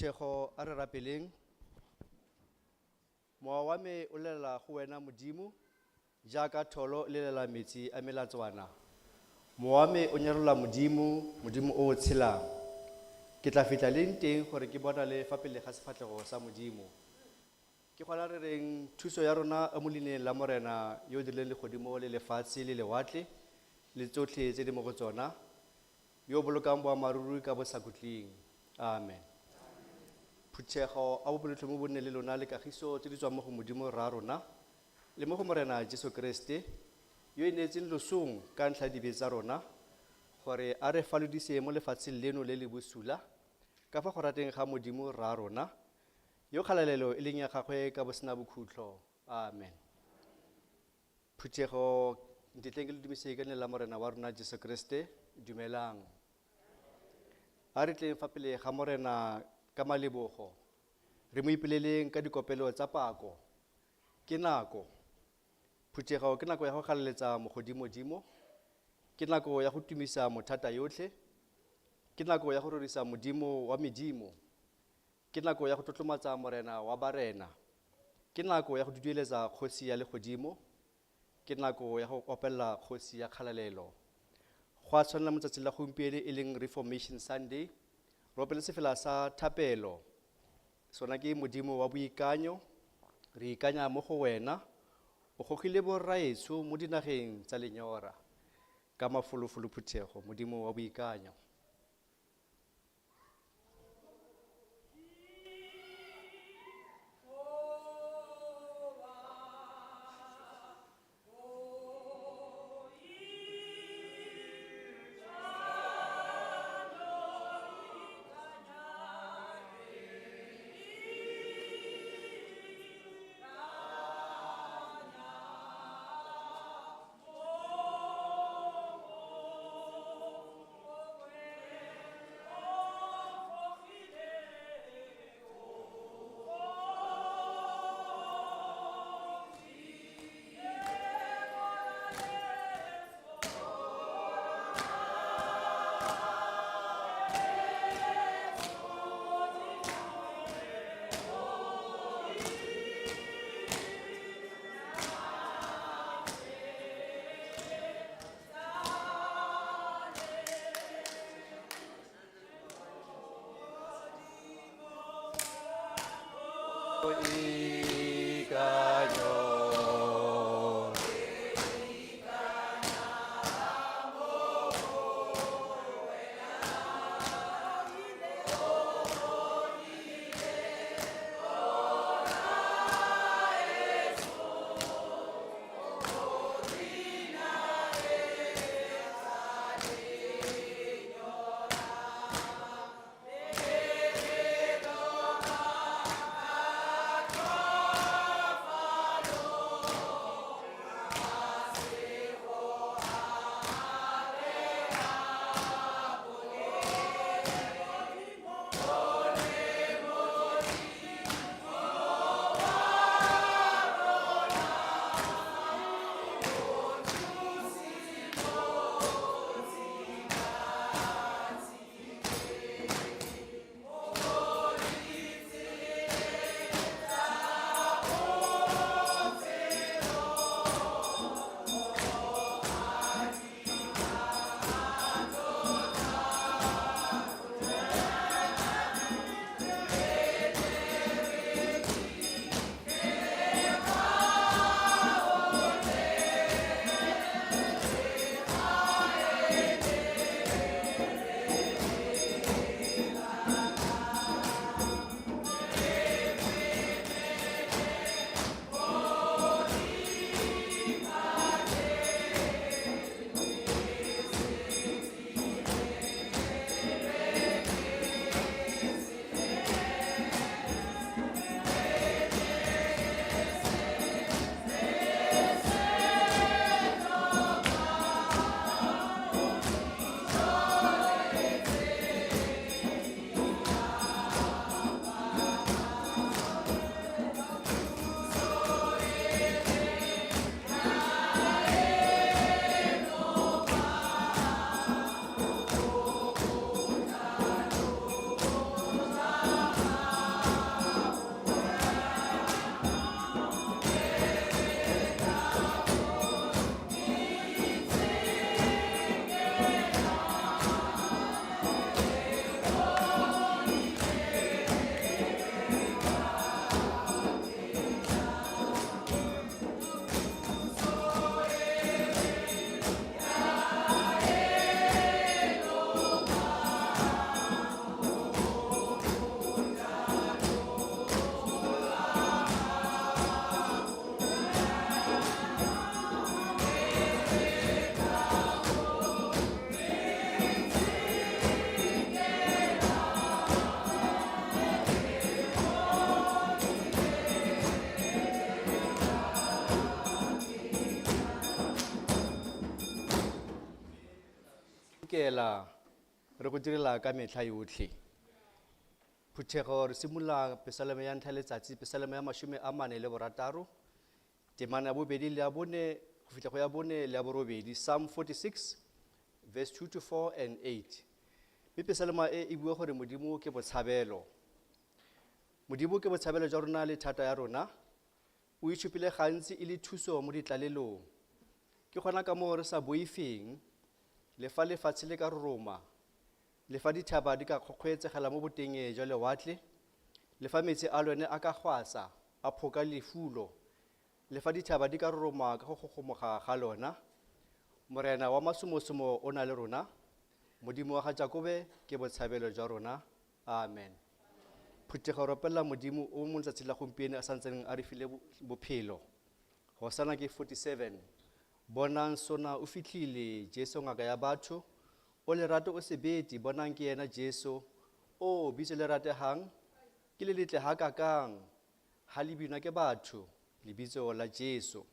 Phuthego a re rapeleng. Mowa wa me o lela go wena Modimo jaaka tholo le lela metsi a melatswana. Mowa wa me o nyerola Modimo, Modimo o tshelang. Ke tla fitla leng teng gore ke bona le fa pele ga sefatlego sa Modimo. Ke gona re reng thuso ya rona a molineng la Morena yo dirileng legodimo le lefatshe le lewatle le tsotlhe tse di mo go tsona, yo bolokang boammaaruri ka bo sa khutling. Amen. Phuthego a bopelotlhomo bo nne le lona le kagiso tse di tswang mo go Modimo ra rona le mo go Morena Jesu Kriste yo e neetseng losong ka ntlha ya dibe tsa rona gore a re falodise mo lefatsheng leno le le bosula ka fa go rateng ga Modimo ra rona yo kgalalelo e leng ya gagwe ka bo sena bokhutlo. Amen. Phuthego ntetleng ke le dumise ka la Morena wa rona Jesu Kriste. Dumelang. A re tleng fa pele ga Morena ka malebogo re mo ipeleleng ka dikopelo tsa pako. Ke nako. Phuthego ke nako ya go galeletsa mogodimo-dimo, ke nako ya go tumisa mothata yotlhe, ke nako ya go rorisa Modimo wa medimo, ke nako ya go tlotlomatsa Morena wa barena, ke nako ya go dudueletsa kgosi ya legodimo, ke nako ya go opella kgosi ya kgalalelo. Go a tshwanela mo tsatsing la gompieno e leng Reformation Sunday, re opele sefela sa thapelo, sona ke Modimo wa boikanyo. Re ikanya mo go wena, o gogile borraetsho mo dinageng tsa lenyora ka mafolofolo. Phuthego, Modimo wa boikanyo. itukela re go direla ka metlha yotlhe. Phuthego re simolola pesaleme ya ntlha letsatsi, pesaleme ya 46, temana ya bobedi le ya bone go fitlha go ya bone le ya borobedi, Psalm 46 verse 2 to 4 and 8. Mme pesalema e bua gore Modimo ke botshabelo. Modimo ke botshabelo jwa rona le thata ya rona. O itshupile gantsi e le thuso mo ditlalelong. Ke gona ka moo re sa boifeng, le fa lefatshe le ka roroma, le fa dithaba di ka kgokgwetsegela mo boteng jwa lewatle, le fa metsi a lone a ka gwasa a phoka lefulo, le fa dithaba di ka roroma ka go gogomoga ga lona, Morena wa masomosomo o na le rona, Modimo wa ga Jakobe ke botshabelo jwa rona. Amen. Phuthego ropella Modimo o mo letsatsi la gompieno a santseng a re file bophelo. Hosanna ke 47. Bonang sona o fitlhile Jesu ngaka ya batho, o lerato o sebete, bonang ke yena Jesu, o bitso le rategang, ke le letle ha kakang, ha le binwa ke batho, lebitso la Jesu.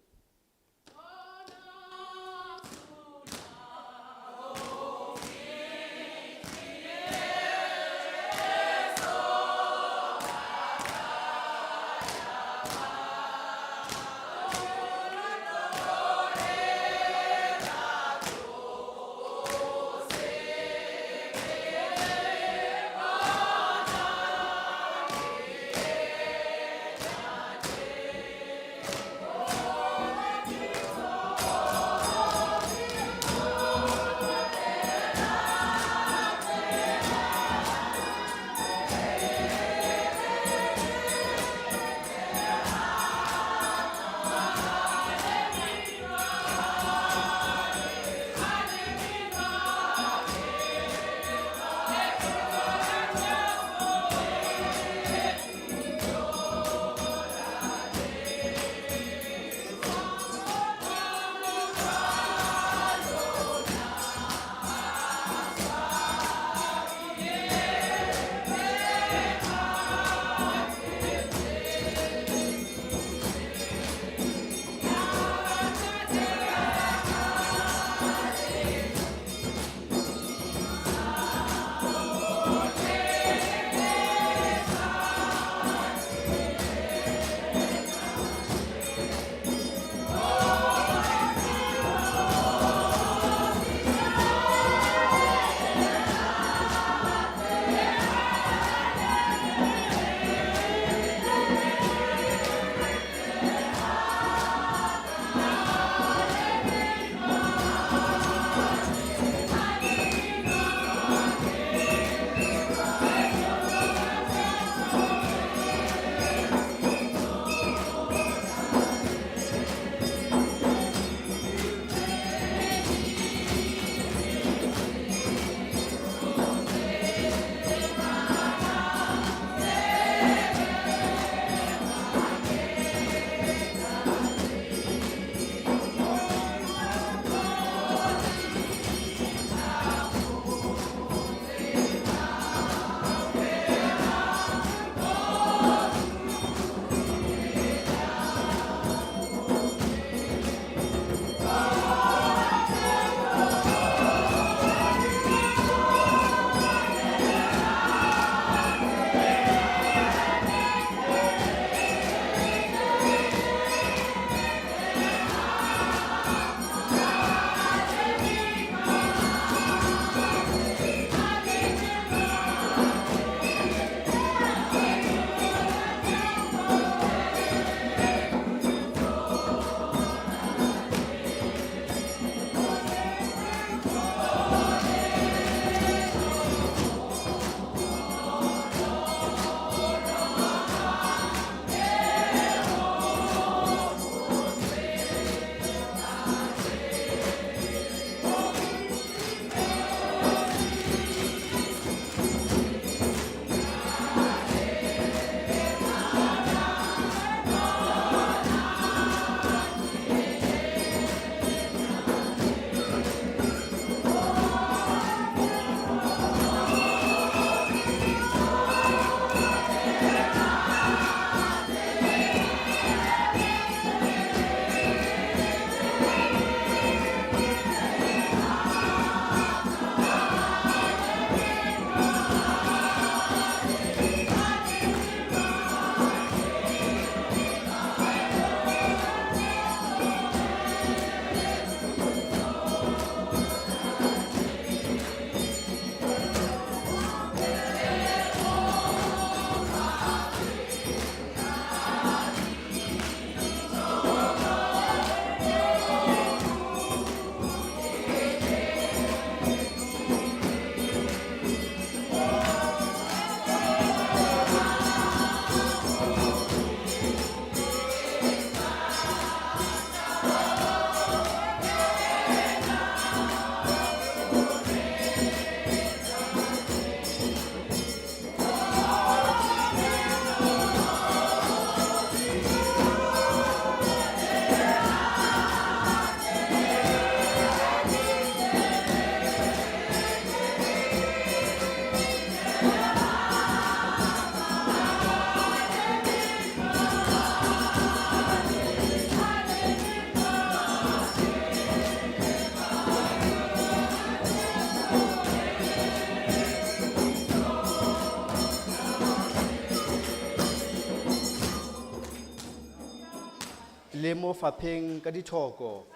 mo fapheng ka dithoko,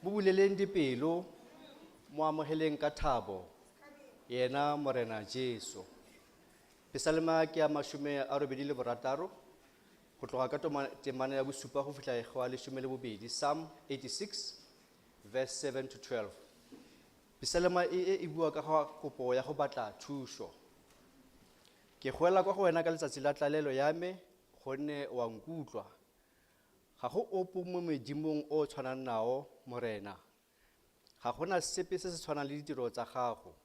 mo buleleng dipelo, mo amoheleng ka thabo, yena Morena Jesu. Psalma ke ya 86, go tloga ka temana ya bosupa go fihla go a 12, Psalm 86 verse 7 to 12. Psalma e bua ka kopo ya go batla thuso. Ke goela kwa go wena ka letsatsi la tlalelo ya me, gonne wa nkutlwa. Ga go opo mo medimong o tshwanang nao, Morena. Ga gona sepe se se tshwanang le ditiro tsa gago.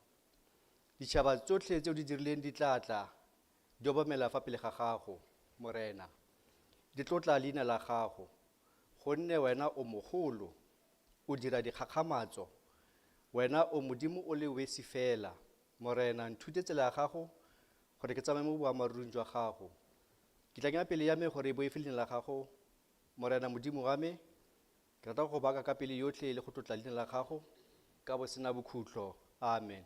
Ditšhaba tsotlhe tseo di dirileng di tlatla, di obamela fa pele ga gago, Morena. Di tlotla leina la gago, gonne wena o mogolo, o dira dikgakgamatso. Wena o modimo o le wesi fela, Morena. Nthute tsela ya gago gore ke tsamaye mo boamarurung jwa gago. Ke tla kenya pele ya me gore e boefe leina la gago, Morena modimo wa me. Ke rata go baka ka pele yotlhe le go tlotla leina la gago ka bo sena bokhutlo. Amen.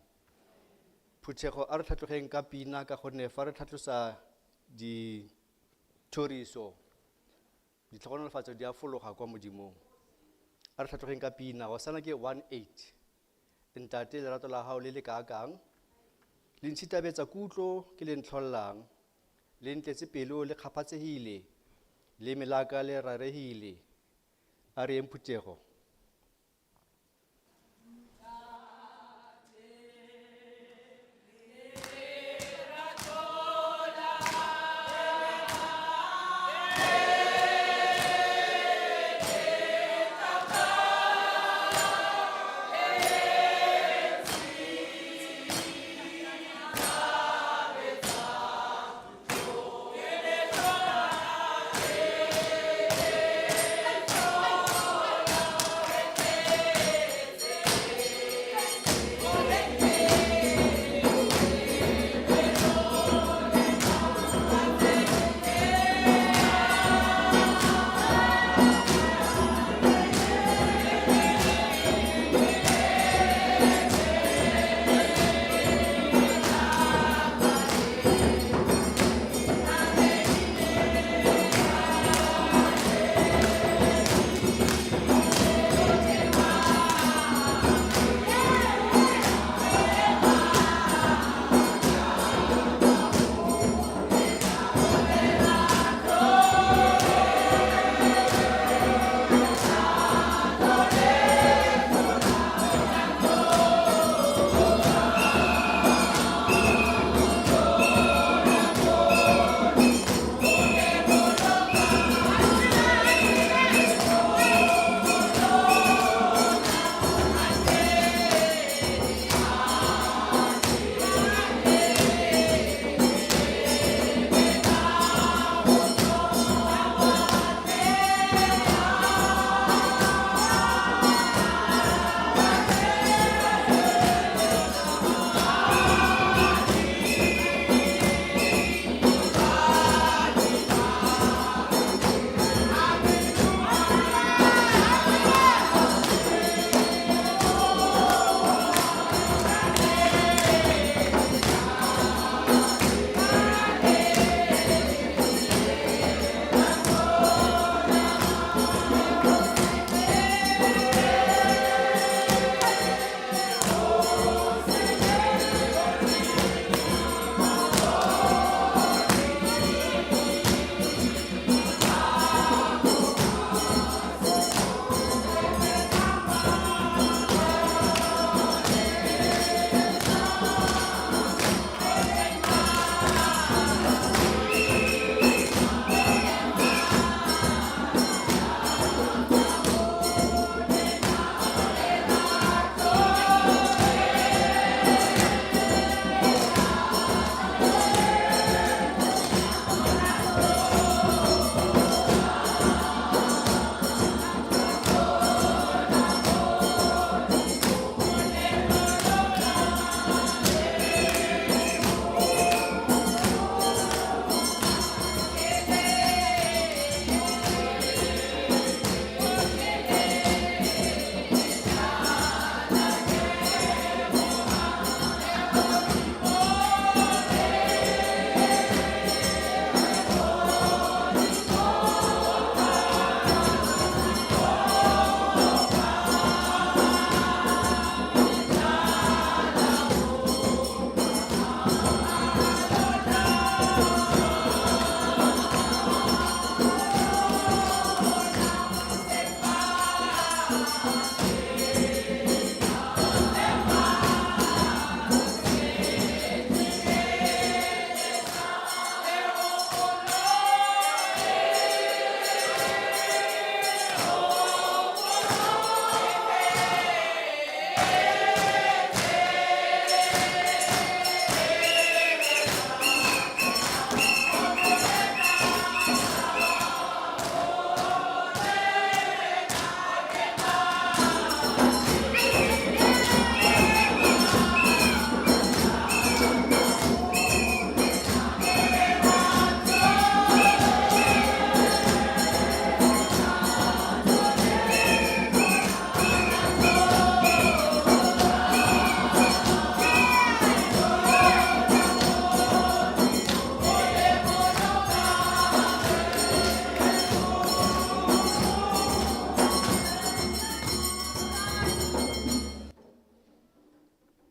Phuthego a re tlhatlogeng ka pina, ka gonne fa re tlhatlosa dithoriso, ditlhogonolofatso di a fologa kwa modimong. A re tlhatlogeng ka pina. Hosanna ke 1:8. Ntate lerato la hao le le kaakang, le ntšhitabetsa kutlo ke le ntlholang, le ntletse pelo le kgaphatsegile, le melaka le raregile. A re eng Phuthego?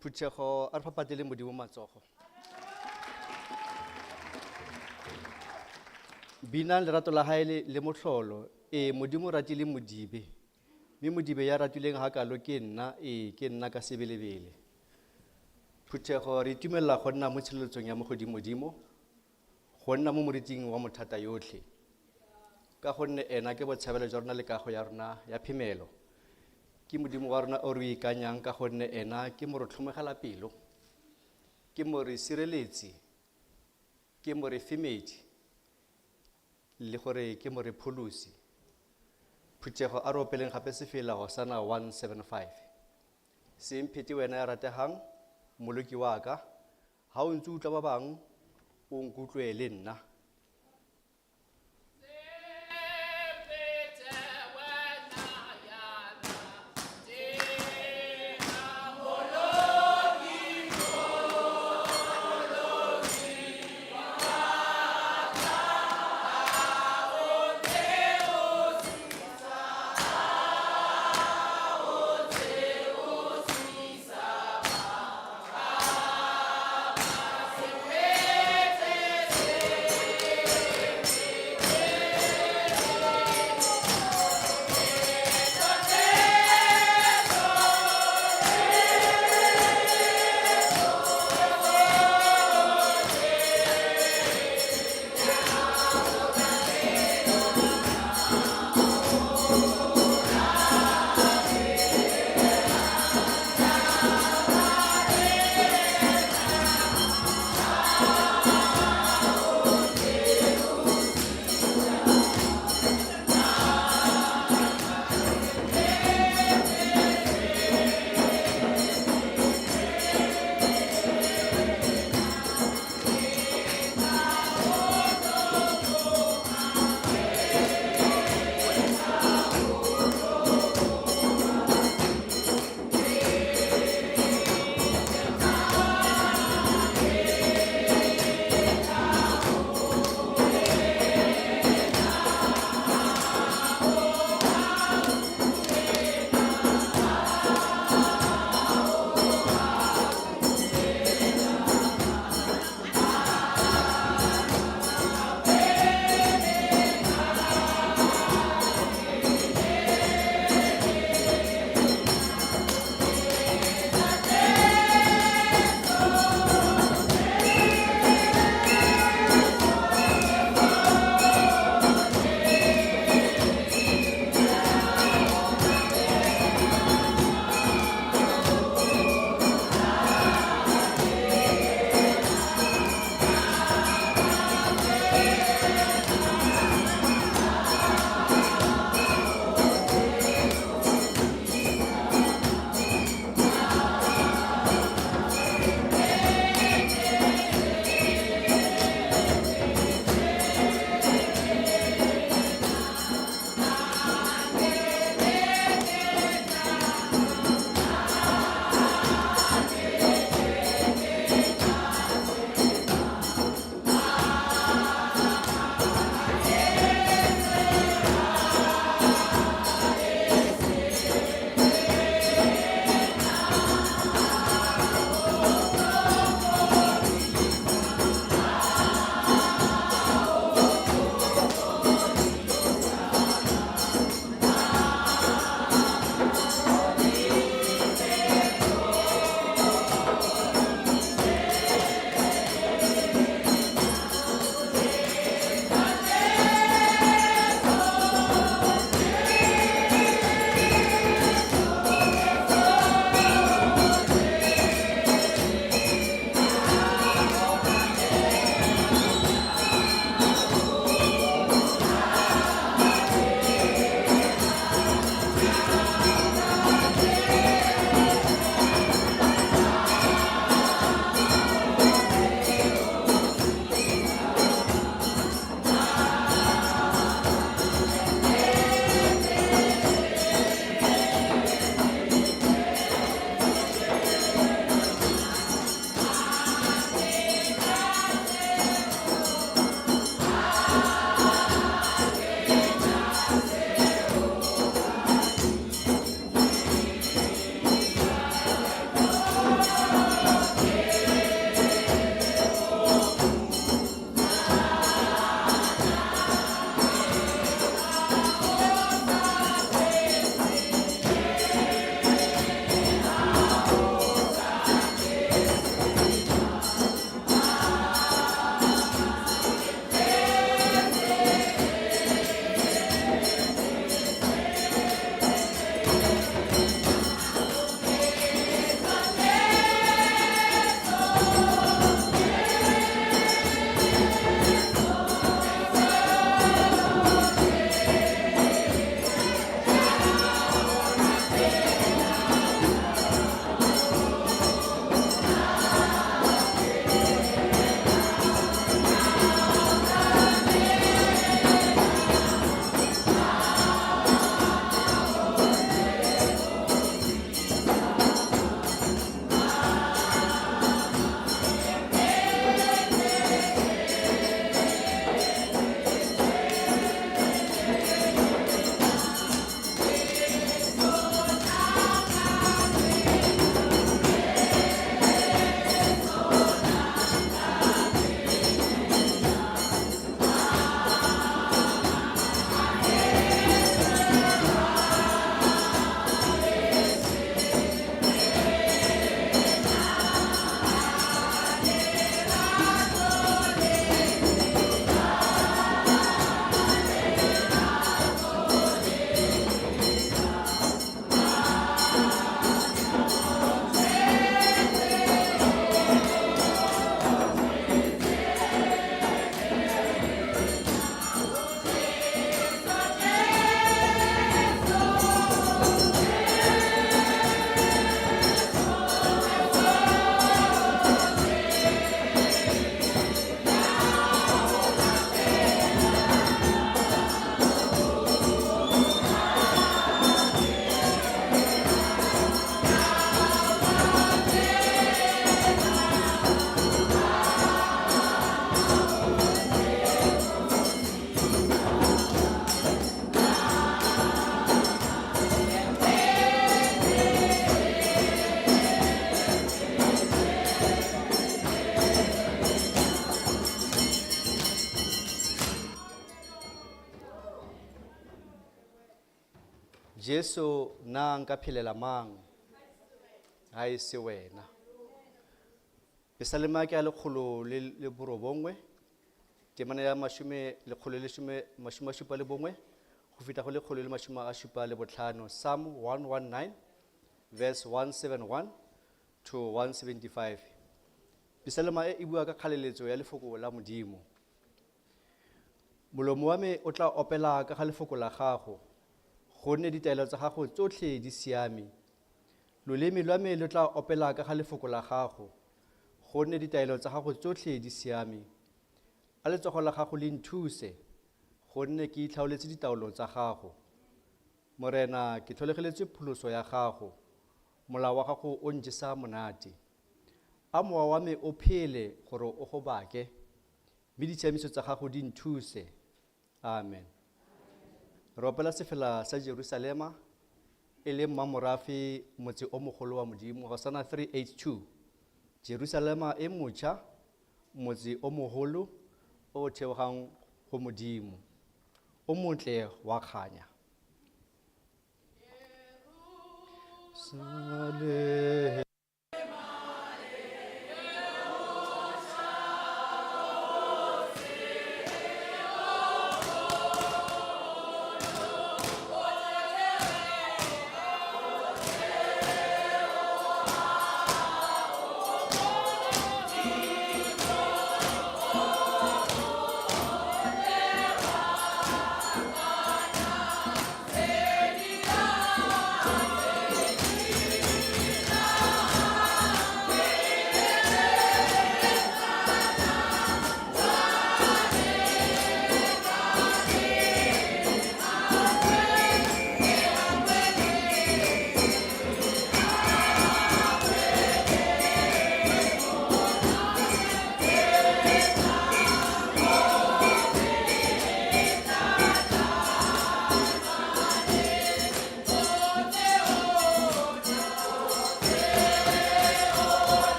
Phuthego a re fapatele Modimo matsogo. Bina lerato la hae le motlholo, Modimo ratile Modibe. Mme Modibe ya ratileng hakalo ke nna ka sebelebele. Phuthego re itumelela go nna mo tshireletsong ya Mogodimo, go nna mo moriting wa mothata yotlhe. Ka gonne ena ke botshabelo jwa rona le kago ya rona ya phemelo. Ke Modimo wa rona o re ikanyang ka gonne ena ke mo re tlhomegela pelo, ke mo re sireletsi, ke mo re femedi, le gore ke mo re pholosi. Phuthego a re opeleng gape sefela Hosanna 1:7-5. Se mphete wena ya ratehang, moloki wa ka, ha o ntse utlwa ba bang, o nkutlwe le nna. Jesu na nka phelela mang ha e se wena. Pesalema ke a 111 temana ya 171 go feta go 175, Psalm 119 verse 171 to 175. Pesalema e bua ka kgaleletso ya lefoko la Modimo. Molomo wa me o tla opela ka ga lefoko la gago, gonne ditaelo tsa gago tsotlhe di siame. Loleme lwa me le tla opela ka ga lefoko la gago, gonne ditaelo tsa gago tsotlhe di siame. A letsogo la gago le nthuse, gonne ke itlhaoletse ditaolo tsa gago. Morena, ke tlholegeletse pholoso ya gago, molao wa gago o njesa monate. A mowa wa me o phele gore o go bake, mme ditshiamiso tsa gago di nthuse. Amen. Re opela sefela sa Jerusalema, e leng mmamorafe motse o mogolo wa Modimo, Hosanna 3:8-2. Jerusalema e motjha, motse o mogolo o theogang go Modimo, o montle wa kganya. Sale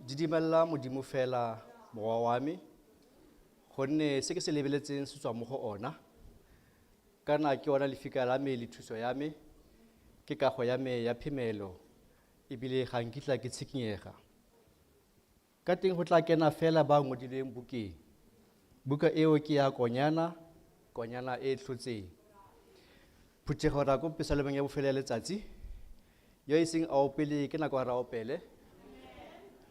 di dimella modimo fela morwa wa me gonne se ke se lebeletseng se tswa mo go ona kana ke ona lefika la me le thuso ya me ke kago ya me ya phemelo ebile ga nkitla ke tshikinyega ka teng go tla kena fela ba ngodileng bukeng buka eo ke ya konyana e tlhotseng phuthego ra ko pesalomeng ya bofelo ya letsatsi yo iseng a opele ke nako ra opele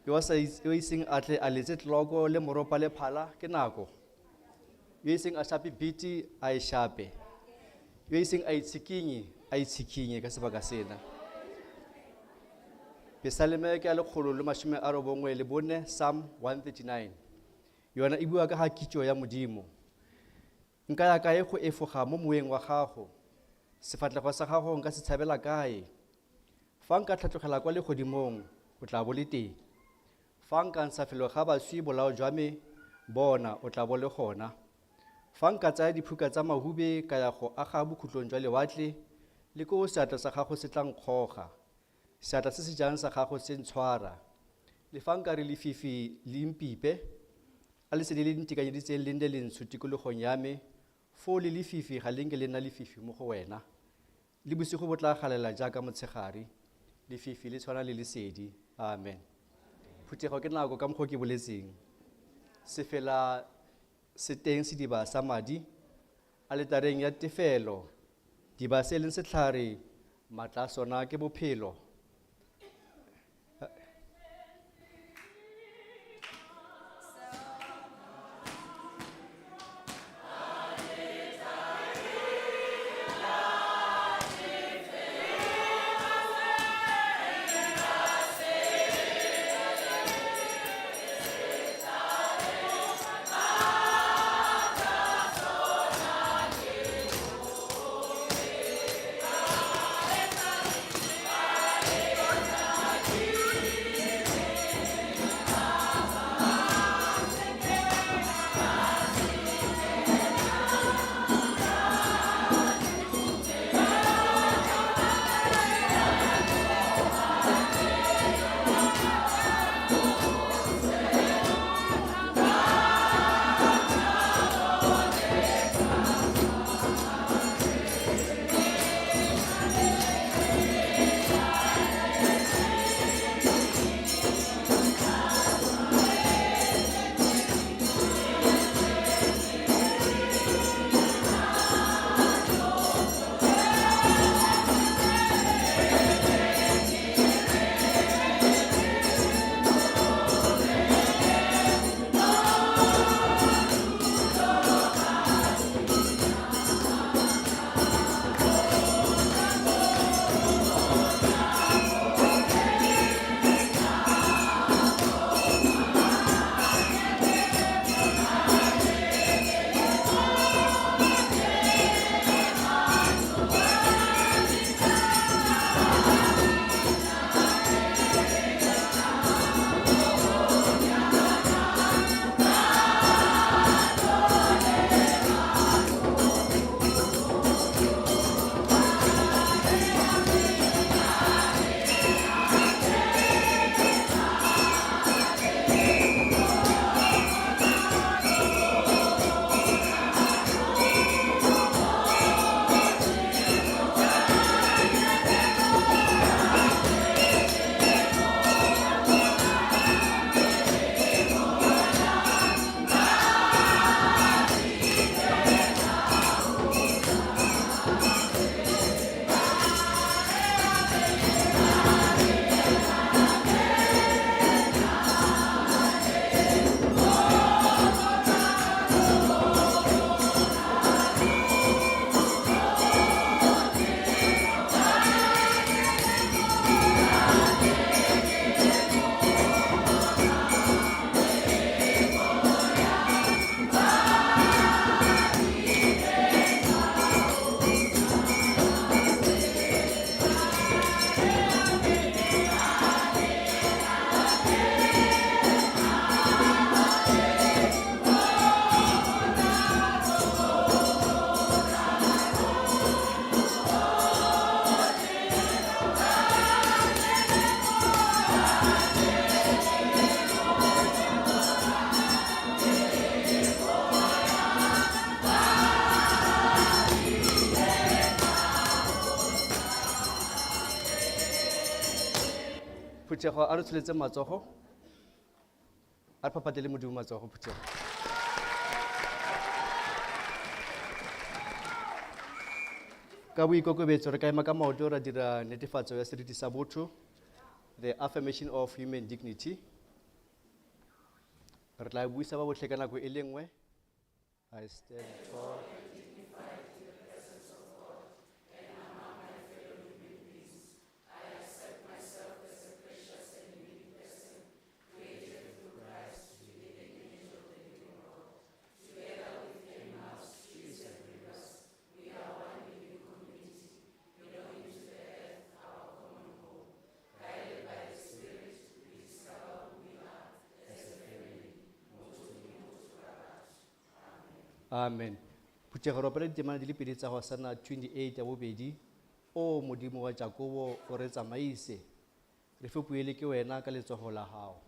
yo iseng a tle a letse tloko le moropa le phala ke nako yo iseng a shape biti a e shape yo iseng a itshikinye ka sebaka sena pesaleme ke a 194 Psalm 139 yona e bua ka ga kitso ya modimo nka ya kae go efoga mo moeng wa gago sefatlego sa gago nka se tshabela kae fa nka tlhatlogela kwa legodimong o tla bo le teng fa nka nsafelo ga baswi bolao jwa me bona o tla bo le gona fa nka tsaya diphuka tsa mahube ka ya go aga bokhutlong jwa lewatle le ko seatla sa gago se tla nkgoga seatla se se jang sa gago se ntshwara le fa nka re lefifi le mpipe a le se le ntekanyeditseng le nne le ntsho tikologong ya me fo le lefifi ga lenke le nna lefifi mo go wena le bosigo bo tla galela jaaka motshegare lefifi le tshwana le lesedi amen phuthego ke nako ka mokgwa ke boletseng se fela se teng sediba sa madi a letareng ya tefelo diba se leng setlhare matla sona ke bophelo Phuthego a re tsholetse matsogo. A re phaphatele Modimo matsogo Phuthego. Ka boikokobetso re ka ema ka maoto ra dira netefatso ya seriti sa botho, the affirmation of human dignity. Re tla buisa ba botlhe ka nako e le nngwe. I stand tall. Amen. Phuthego re opela ditemana di le pedi tsa Hosanna 28 ya bobedi. O Modimo wa Jakobo o re tsamaise. Re fepuele ke wena ka letsogo la hao.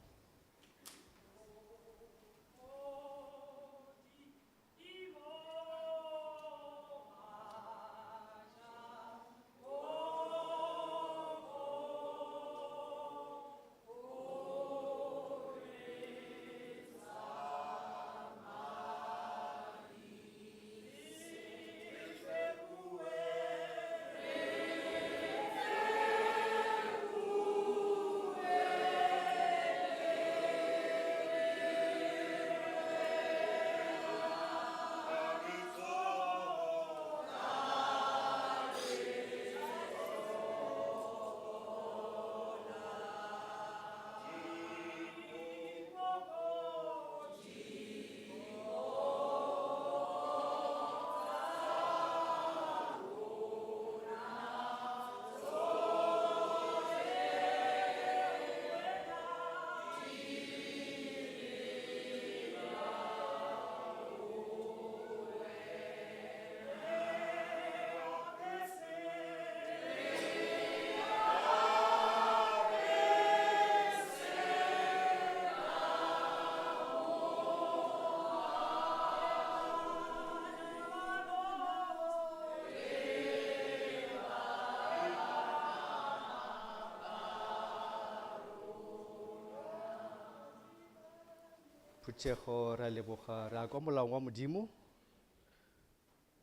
Phuthego ra leboga ra kwa molaong wa Modimo.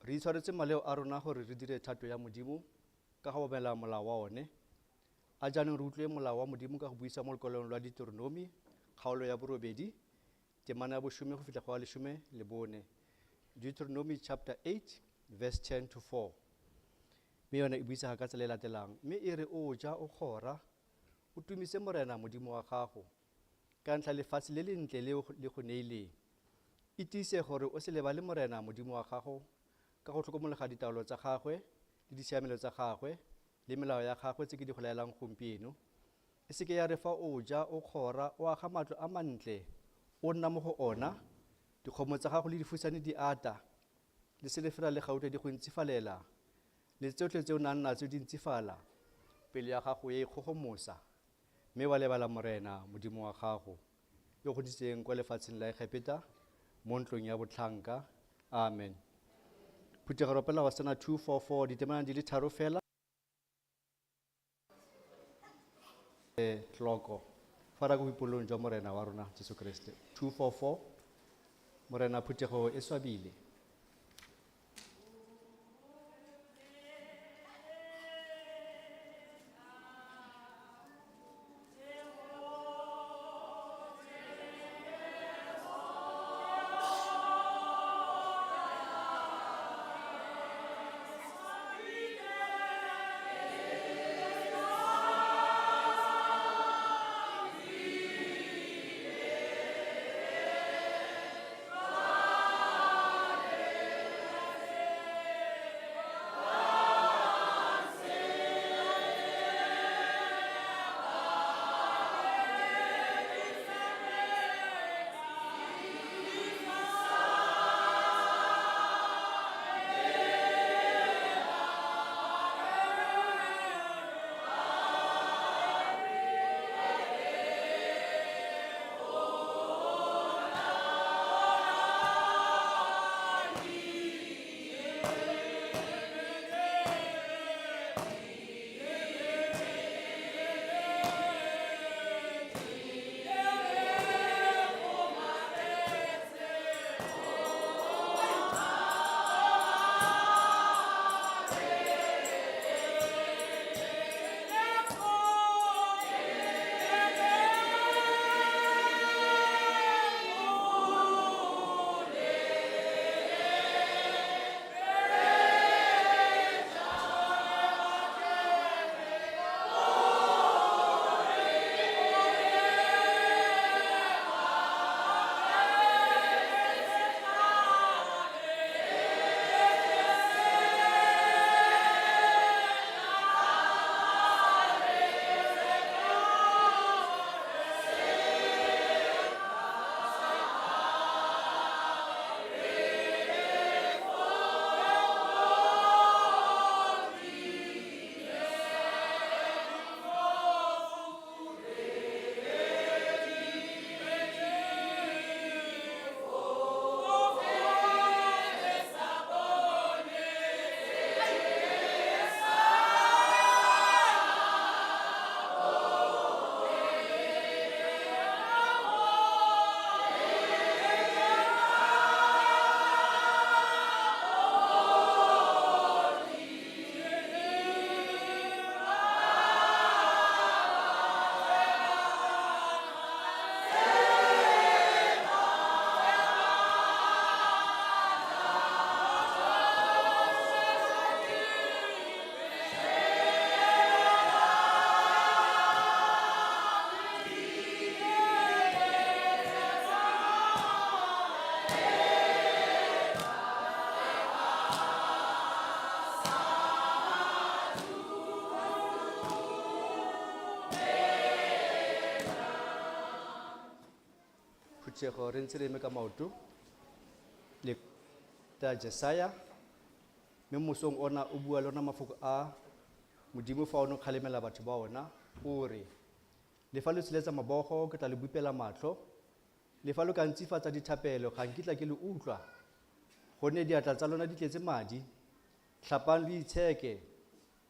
Re itshwaretse maleo a rona gore re dire thato ya Modimo ka go obamela molao wa one. A jaanong re utlwe molao wa Modimo ka go buisa mo lekwalong lwa Deuteronomy kgaolo ya borobedi temana ya bosome go fitlha go a lesome le bone. Deuteronomy chapter 8 verse 10 to 4. Mme yona e buisa ka tsela e latelang. Mme e re o ja o kgora o tumise Morena Modimo wa gago ka ntlha lefatshe le lentle le go neileng. E tiise gore o se lebale Morena Modimo wa gago ka go tlhokomolega ditaolo tsa gagwe le disiamelo tsa gagwe le melao ya gagwe tse ke di go laelang gompieno. E seke ya re fa o ja o kgora o aga matlo a mantle o nna mo go ona, dikgomo tsa gago le difusane di ata, le selefera le gauta di go ntsifalela, le tsotlhe tse o nang natso di ntsifala, pelo ya gago e kgogomosa, mme wa lebala Morena Modimo wa gago yo go diseng kwa lefatsheng la Egepeta mo ntlong ya botlhanka. Amen. Phuthego re opela Hosanna 244 ditemana di le tharo fela. Tlhoko fara go boipolong jwa Morena wa rona Jesu Kriste. 244 Morena Phuthego e swabile. Phuthego re ntse re eme ka maoto le ta Jesaya mme mosong ona o bua le ona mafoko a Modimo fa ono kgalemela batho ba ona o re le fa le tsheletsa mabogo ke tla le bupela matlho le fa lo ka ntsifatsa dithapelo ga nkitla ke le utlwa gonne diatla tsa lona di tletse madi tlhapang le itsheke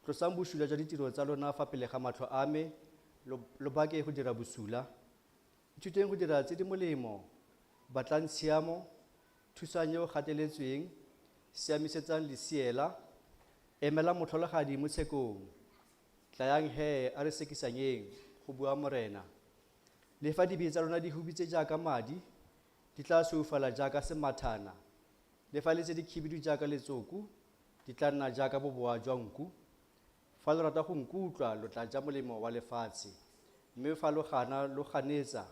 tlosang bosula jwa ditiro tsa lona fa pele ga matlho a me lo bake go dira bosula ithuteng go dira tse di molemo batlang tshiamo thusang yo gateletsweng siamisetsang lesiela emela motlholagadi mo tshekong tlayang he a re sekisanyeng go bua morena le fa dibe tsa lona di hubitse jaaka madi di tla soufala jaaka semathana le fa le tse di khibidu jaaka letsoku di tla nna jaaka boboa jwa nku fa lo rata go nkutlwa lo tla ja molemo wa lefatshe mme fa lo gana lo ganetsa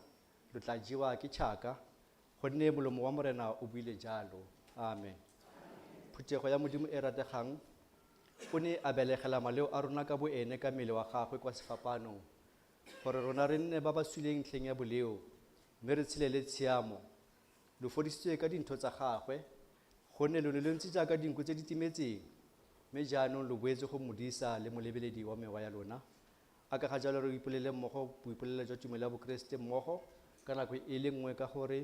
lo tla jiwa ke tšhaka gonne molomo wa morena o buile jalo amen Phuthego ya Modimo e rategang o ne a belegela maleo a rona ka boene ka mmele wa gagwe kwa sefapanong gore rona re nne ba ba suleng ntlheng ya boleo mme re tshelele tshiamo lo fodisitswe ka dintho tsa gagwe gonne lo ne lo ntse jaaka dinku tse di timetseng mme jaanong lo boetse go modisa le molebeledi wa mewa ya lona a ka ga jalo re ipolele mmogo boipolelo jwa tumelo ya bokeresete mmogo ka nako e le nngwe ka gore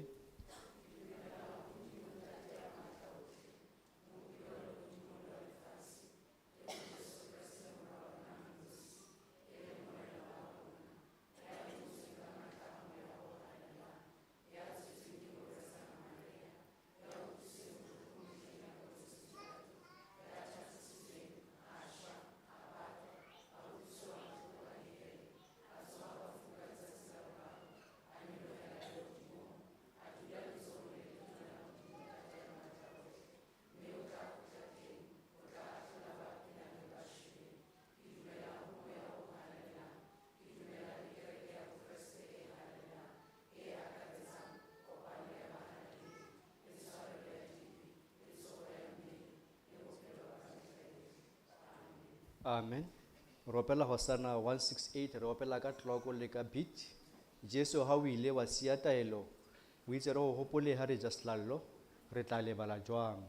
Amen. Ropela Hosanna 168 re opela ka tlhoko le ka beat. Jesu ha o ile wa sia taelo. O itse re go hopole ha re ja slallo re tla lebala jwang.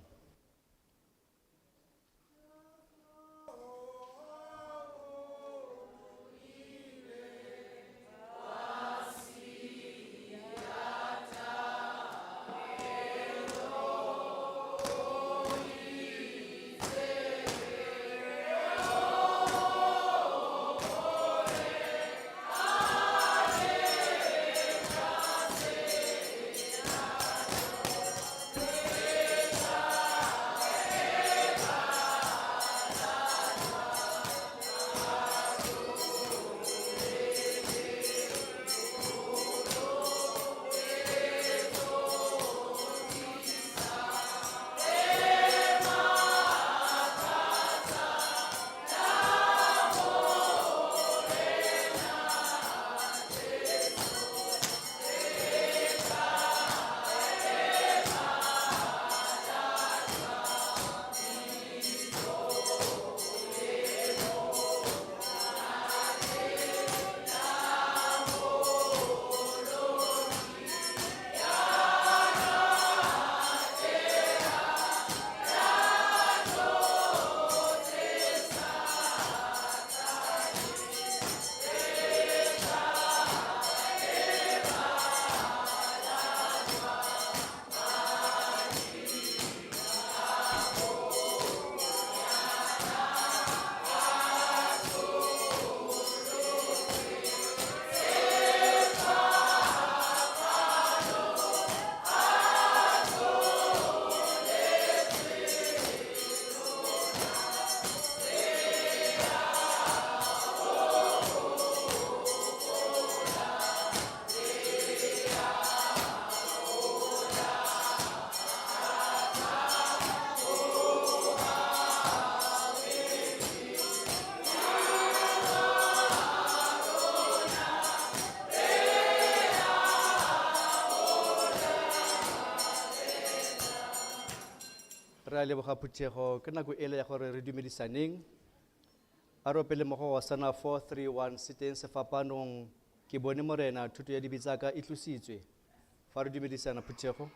Re a leboga Phuthego ke nako ele ya gore re dumedisaneng a re opele mmogo wa Hosanna 431 se teng sefapanong ke bone morena thuto ya dibitsaka e tlositswe Fa re dumedisana Phutego.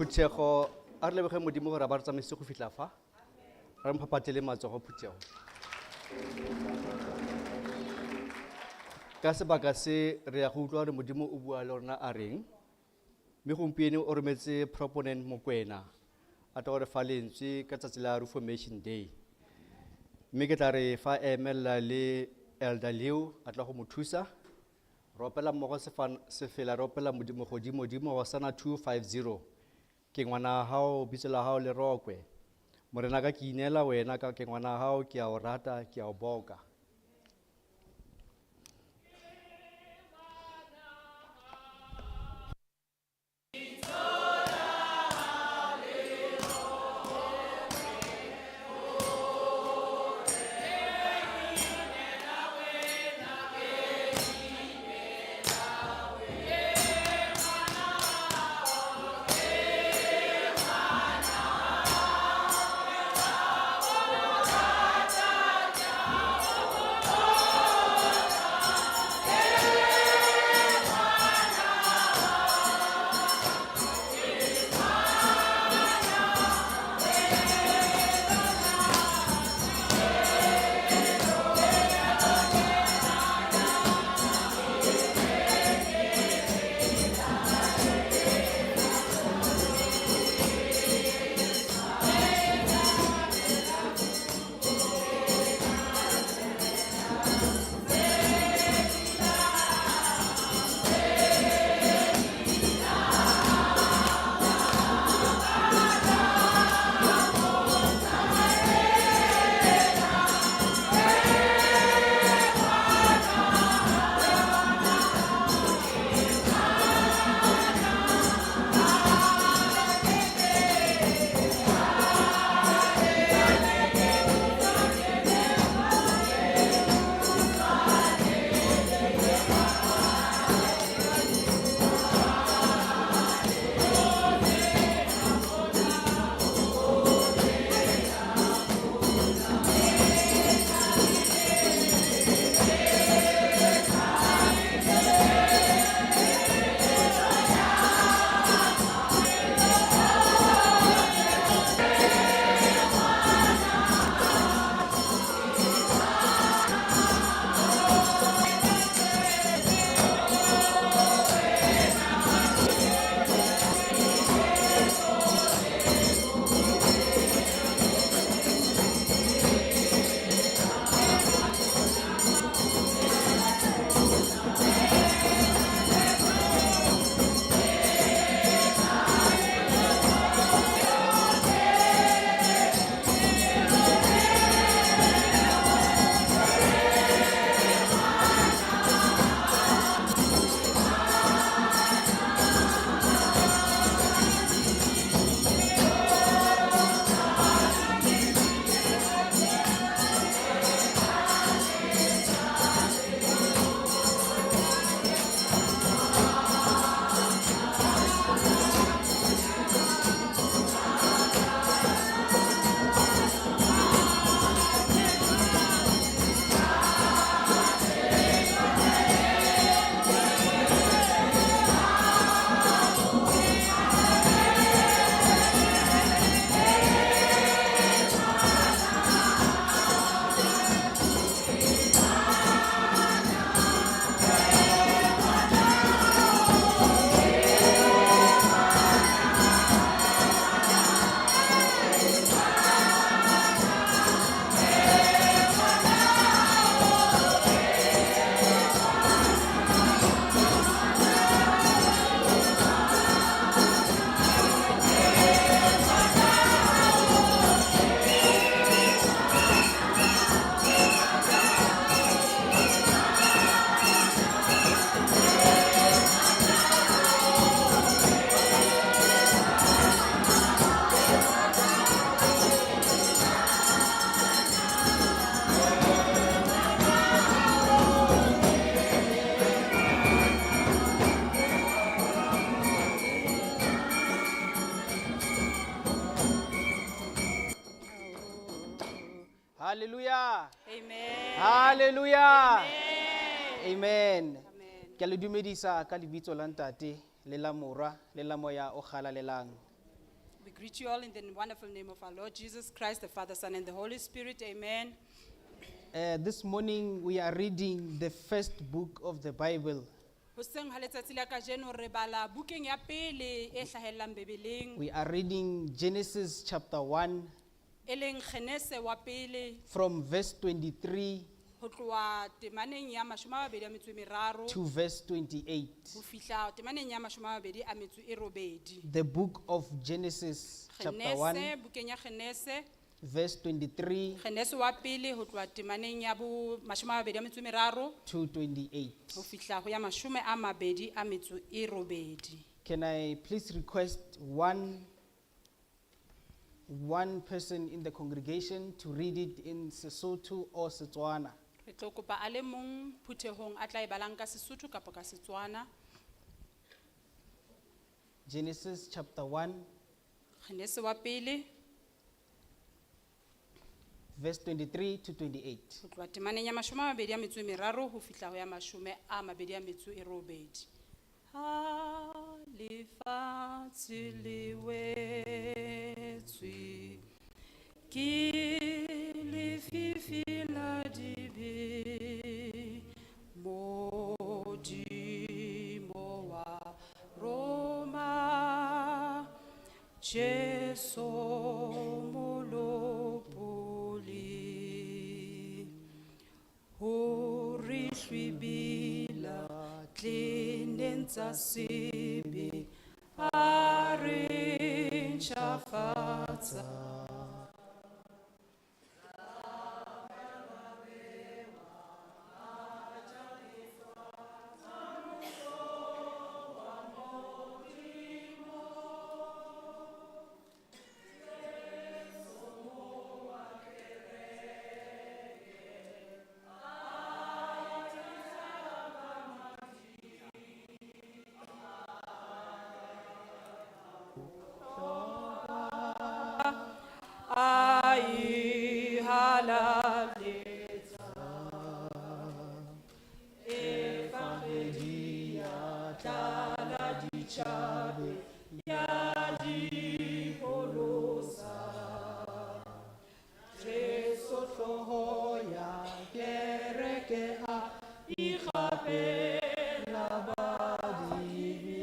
Phuthego a re lebege modimo gore a ba re tsamaise go fitlha fa re mphapatele matsogo Phuthego. Ka sebaka se re ya go utlwa gore modimo o bua le rona a reng, mme gompieno o rometse Proponent Mokoena a tla gore fa lentswe ka tsatsi la Reformation Day, mme ke tla re fa emela le elder leo a tla go mo thusa ropela mmogo sefela ropela modimo godimo Hosanna 250 ke ngwana hao bitso la hao le rokwe morena ka ke inela wena ka ke ngwana hao ke a o rata ke a o boka. Hallelujah. Amen. Hallelujah. Amen. Amen. Ke a le dumedisa ka lebitso la ntate le la morwa le la moya o galalelelang. We greet you all in the wonderful name of our Lord Jesus Christ, the Father, Son, and the Holy Spirit. Amen. This morning we are reading the first book of the Bible. Hoseng ha letsatsi la kajeno re bala bukeng ya pele e hlahellang Bebeleng, We are reading Genesis chapter 1 e leng Genese wa pele from verse 23 ho tloha temaneng ya 23 to verse 28. ho fihla temaneng ya 28. The book of Genesis chapter 1 Genese, bukeng ya Genese, verse 23 Genese wa pele ho tloha temaneng ya bo 23 to 28. ho fihla ho ya 28. Can I please request one person in the congregation to read it in Sotho or Setswana? Re tlo kopa a le mong phuthehong a tla e balang ka Sesotho kapa ka Setswana. Genesis chapter 1 Genese wa pele verse 23 to 28. ho tloha temaneng ya 23 ho fihla ho ya 28. Ha lefatshe le wetswe ke lefifi la dibe modimo wa Roma Jesu molopoli hore hlwibila tlenentsa sebe a re ntjhafatsa. Ai halaletsa evangelia tala dichabe ya dipolosa Jesu hloho ya kereke ha ikgapela badibi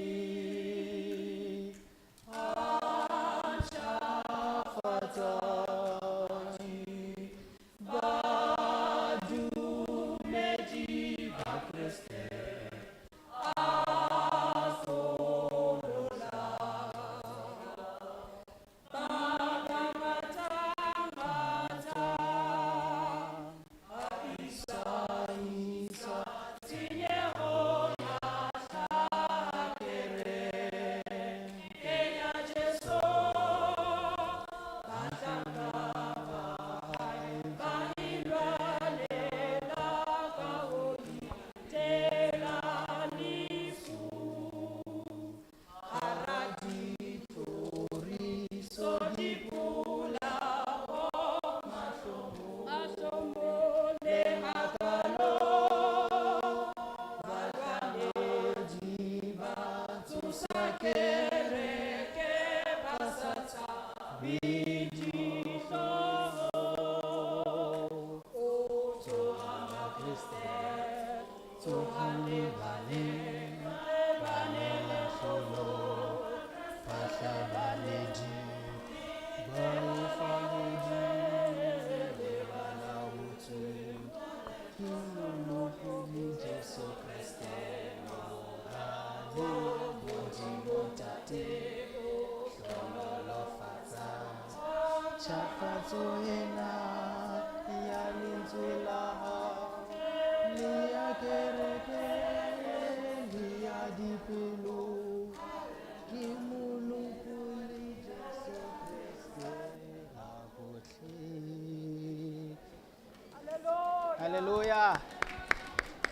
Hallelujah.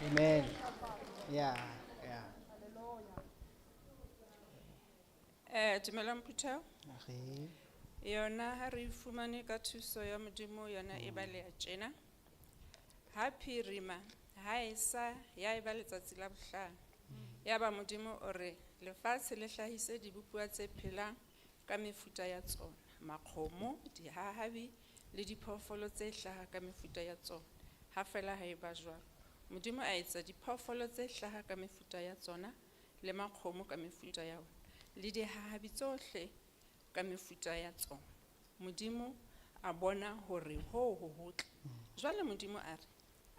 Amen. Yeah. Dumelang Phutheo. Okay. Yona ha re fumane ka thuso ya Modimo yona e balea tjena. Ha phirima ha isa ya e ba letsatsi la bohlano. Ya ba Modimo o re lefatshe le hlahise dibupua tse phelang ka mefuta ya tsona, makgomo, dihahabi le diphoofolo tse hlaha ka mefuta ya tsona. Ha fela ha eba jwalo, Modimo a etsa diphoofolo tse hlaha ka mefuta ya tsona le makgomo ka mefuta ya ona, le dihahabi tsohle ka mefuta ya tsona. Modimo a bona hore ho hotle. Jwale Modimo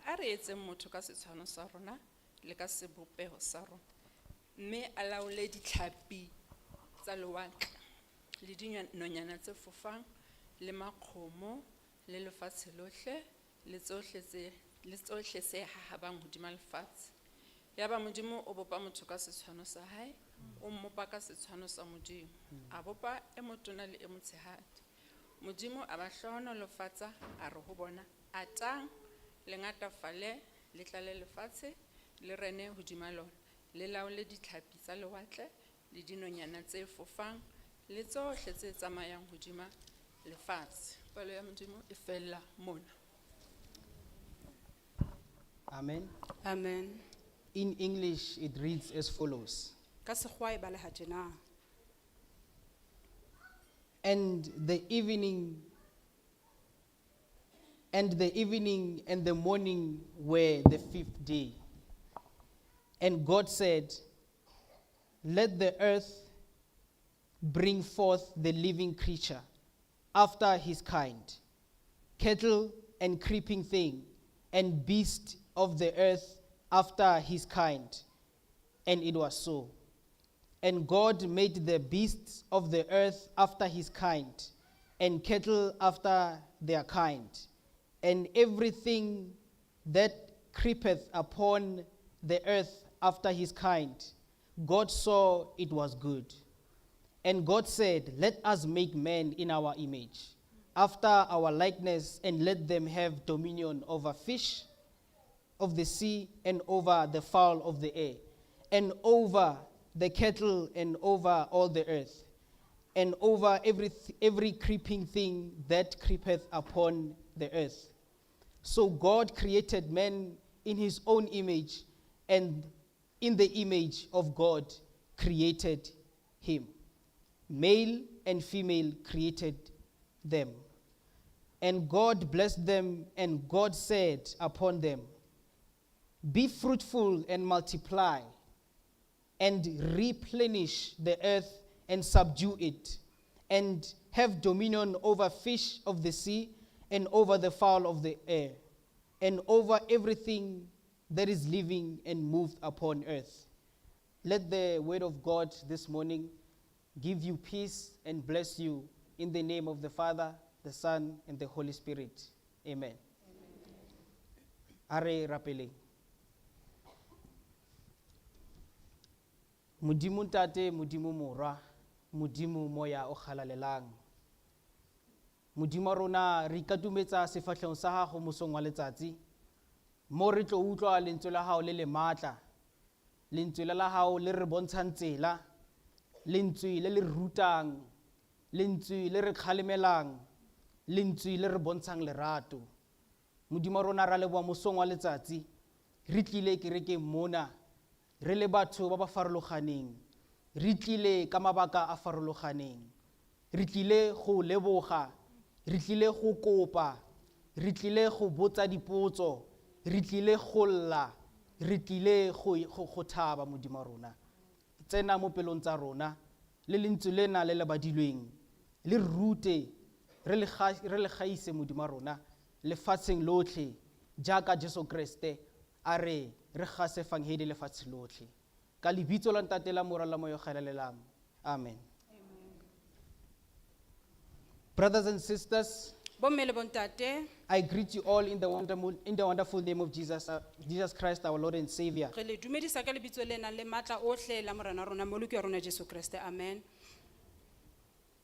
a re etseng motho ka setshwano sa rona le ka sebopeho sa rona, mme a laole ditlhapi tsa lewatle le dinonyana tse fofang le makgomo le lefatshe lohle le tsohle tse hahabang hodima lefatshe. Yaba Modimo o bopa motho ka setshwano sa hae, o mmopa ka setshwano sa Modimo, a bopa e motona le e motshehadi. Modimo a ba hlohonolofatsa a re ho bona, atang le ngatafale le tlale lefatshe le rene hodima lona, le laole ditlhapi tsa lewatle le dinonyana tse fofang le tsohle tse tsamayang hodima lefatshe. Palo ya Modimo e fella mona. Amen. Amen. In English, it reads as follows. Ka Sekgowa e baleha tjena. And the evening and the morning were the 5th day. And God said, let the earth bring forth the living creature after his kind, cattle and creeping thing, and beast of the earth after his kind. And it was so. And God made the beasts of the earth after his kind, and cattle after their kind, and everything that creepeth upon the earth after his kind. God saw it was good. And God said, let us make man in our image, after our likeness, and let them have dominion over fish of the sea, and over the fowl of the air, and over the cattle, and over all the earth, and over every creeping thing that creepeth upon the earth. So God created man in his own image, and in the image of God created him. Male and female created them. And God blessed them, and God said upon them, be fruitful and multiply, and replenish the earth and subdue it, and have dominion over fish of the sea, and over the fowl of the air, and over everything that is living and moved upon earth. Let the word of God this morning give you peace and bless you in the name of the Father, the Son, and the Holy Spirit. Amen. Are rapeleng. Modimo ntate, Modimo morwa, Modimo moya o khalalelang. Modimo rona re ikatumetsa sefahleng sa gago mosong wa letsatsi, mo re tlo utlwa lentswe la gago le le matla, lentswe la gago le re bontshang tsela, lentswe le le rutang, lentswe le re kgalemelang, lentswe le re bontshang lerato. Modimo rona ra leboa mosong wa letsatsi, re tlile kerekeng mona, re le batho ba ba farologaneng, re tlile ka mabaka a farologaneng, re tlile go leboga, re tlile go kopa, re tlile go botsa dipotso, re tlile go lla, re tlile go thaba Modimo rona. Tsena mo pelong tsa rona, le lentswe lena le le badilweng, le rute, re le gaise Modimo rona, lefatsheng lotlhe, jaaka Jesu Kriste a re gase fanghedi lefatshe lotlhe. Ka lebitso la ntate la mora la moya kgalalelang. Amen. Brothers and sisters, Bomme le bontate, I greet you all in the wonderful name of Jesus Christ, our Lord and Savior. re le dumedisa ka lebitso le nang le matla ohle la morena rona moloki wa rona Jesu Kriste. Amen.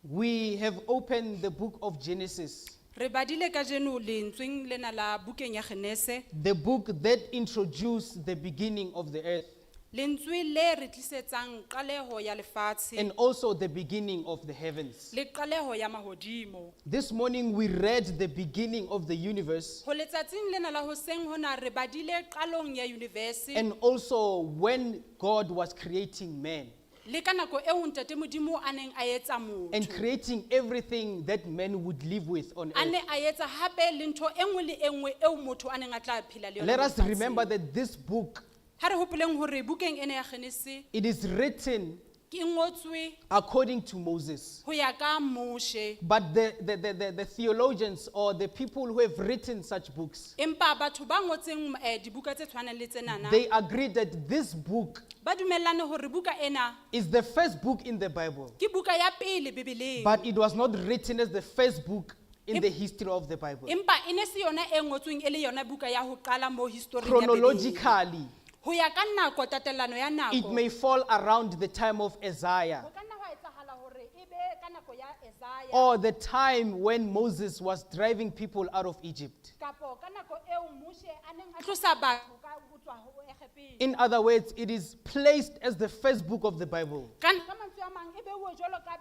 We have opened the book of Genesis, Re badile kajeno lentsweng lena la bukeng ya Genese, the book that introduced the beginning of the earth, lentswe le re tlisetsang qaleho ya lefatshe and also the beginning of the heavens. le qaleho ya mahodimo. This morning we read the beginning of the universe, Ho letsatsing lena la hoseng hona re badile qalong ya universe, and also when God was creating man. le ka nako eo ntate modimo a neng a etsa and motho creating everything that man would live with on a earth. ne a etsa hape le ntho e nngwe le e nngwe eo motho a neng a tla phela le yona Let mo us lefatsheng. remember that this book, Ha re hopoleng hore bukeng ena ya Genesis it is written ke ngotswe according to Moses. ho ya ka Moshe, But the theologians or the people who have written such books, empa batho ba ngotseng dibuka tse tshwanang le tsenana they agree that this book ba dumellane hore buka ena is the first book in the Bible. ke buka ya pele Bibeleng, But it was not written as the first book in the history of the Bible. empa ene se yona e ngotsweng e le yona buka ya ho qala mo history ya Bibele. Chronologically, Ho ya ka nako tatelano ya nako it may fall around the time of Isaiah ho ka nna hwa etsahala hore e be ka nako ya Isaiah or the time when Moses was driving people out of Egypt. kapo ka nako eo Moshe a neng a tlosa batho ka ho tswa ho Egepeng. In other words, it is placed as the first book of the Bible Ka mantswe a mang e beuwe jwalo ka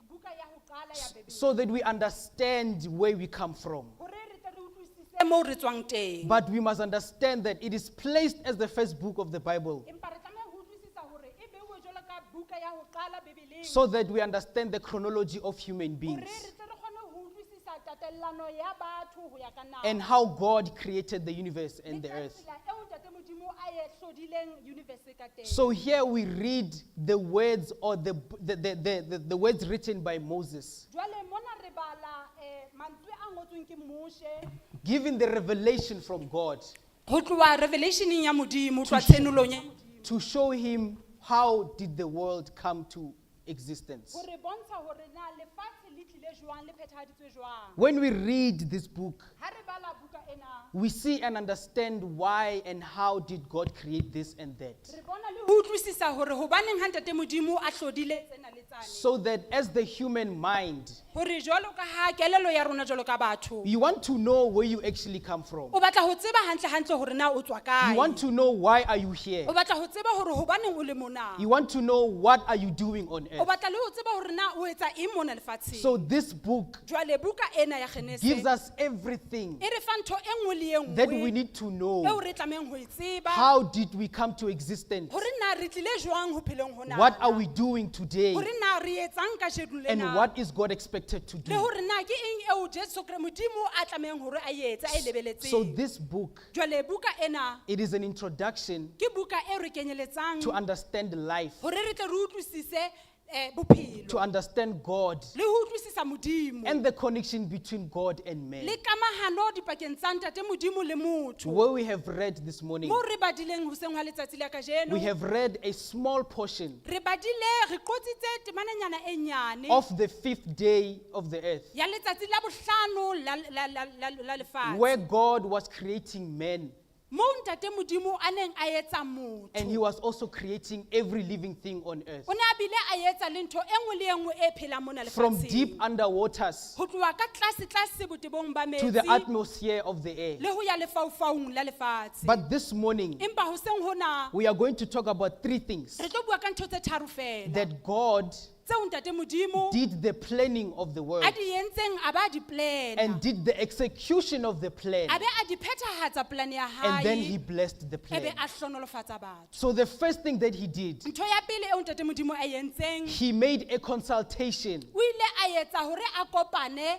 buka ya ho qala ya Bibele so that we understand where we come from. hore re tle re utlwisise moo re tswang teng. But we must understand that it is placed as the first book of the Bible Empa re tlameha ho utlwisisa hore e beuwe jwalo ka buka ya ho qala Bibeleng so that we understand the chronology of human hore beings re tle re kgone ho utlwisisa tatellano ya batho ho ya ka nako. and how God created the universe and the Le ka earth. tsela eo Ntate Modimo a e hlodileng universe ka teng. So here we read the words or the words written by Moses, Jwale mona re bala mantswe a ngotsweng ke Moshe giving the revelation from God ho tloha revelationeng ya Modimo, ho tloha tshenolong ya Modimo. to show him how did the world come to existence. Ho re bontsha hore na lefatshe le tlile jwang, le phethahaditswe jwang. When we read this book, Ha re bala buka ena we see and understand why and how did God create this and that. re bona le ho utlwisisa hore hobaneng ha Ntate Modimo a hlodile tsena le tsane. So that as the human mind, Hore jwalo ka ha kelelo ya rona jwalo ka batho you want to know where you actually come from. o batla ho tseba hantle hantle hore na o tswa kae. You want to know why are you here. O batla ho tseba hore hobaneng o le mona. You want to know what are you doing on O earth. batla le ho tseba hore na o etsa eng mona lefatsheng. So this book Jwale buka ena ya Genesis gives us everything e re fa ntho e nngwe le e that we nngwe need to eo know. re tlamehang ho e tseba How did we come to existence? hore na re tlile jwang ho phelong hona. What are we doing today? Hore na re etsang ka shedu And lena. what is God expected to Le do? hore na ke eng eo Jesu Kriste Modimo a tlamehang hore a etsa a lebeletseng. So this book, Jwale buka ena it is an introduction ke buka e re kenyeletsang to understand life, hore re tle re utlwisise bophelo to understand God, le ho utlwisisa Modimo and the connection between God and man. le kamahano dipakeng tsa Ntate Modimo le motho. Where we have read this morning, Mo re badileng hoseng ha letsatsi la kajeno we have read a small portion re badile re qotsitse temananyana e nyane of the fifth day of the earth, ya letsatsi la bohlano la lefatshe where God was creating man, mo Ntate Modimo a neng a etsa motho. and he was also creating every living thing on earth. O ne a bile a etsa le ntho e nngwe le e nngwe e phelang mona From lefatsheng. deep underwaters Ho tloha ka tlase botebong ba to the metsi atmosphere of the air. le ho ya lefaufaung la lefatshe. But this morning, Empa hoseng hona we are going to talk about three things re tlo bua ka ntho tse tharo fela that God tseo Ntate Modimo did the planning of the world a di entseng a ba di plana and did the execution of the plan, a be a di phethahatsa plan ya and then he hae blessed the e be plan. a hlonolofatsa batho. So the first thing that he did, Ntho ya pele eo Ntate Modimo a e entseng he made a consultation. o ile a etsa hore a kopane,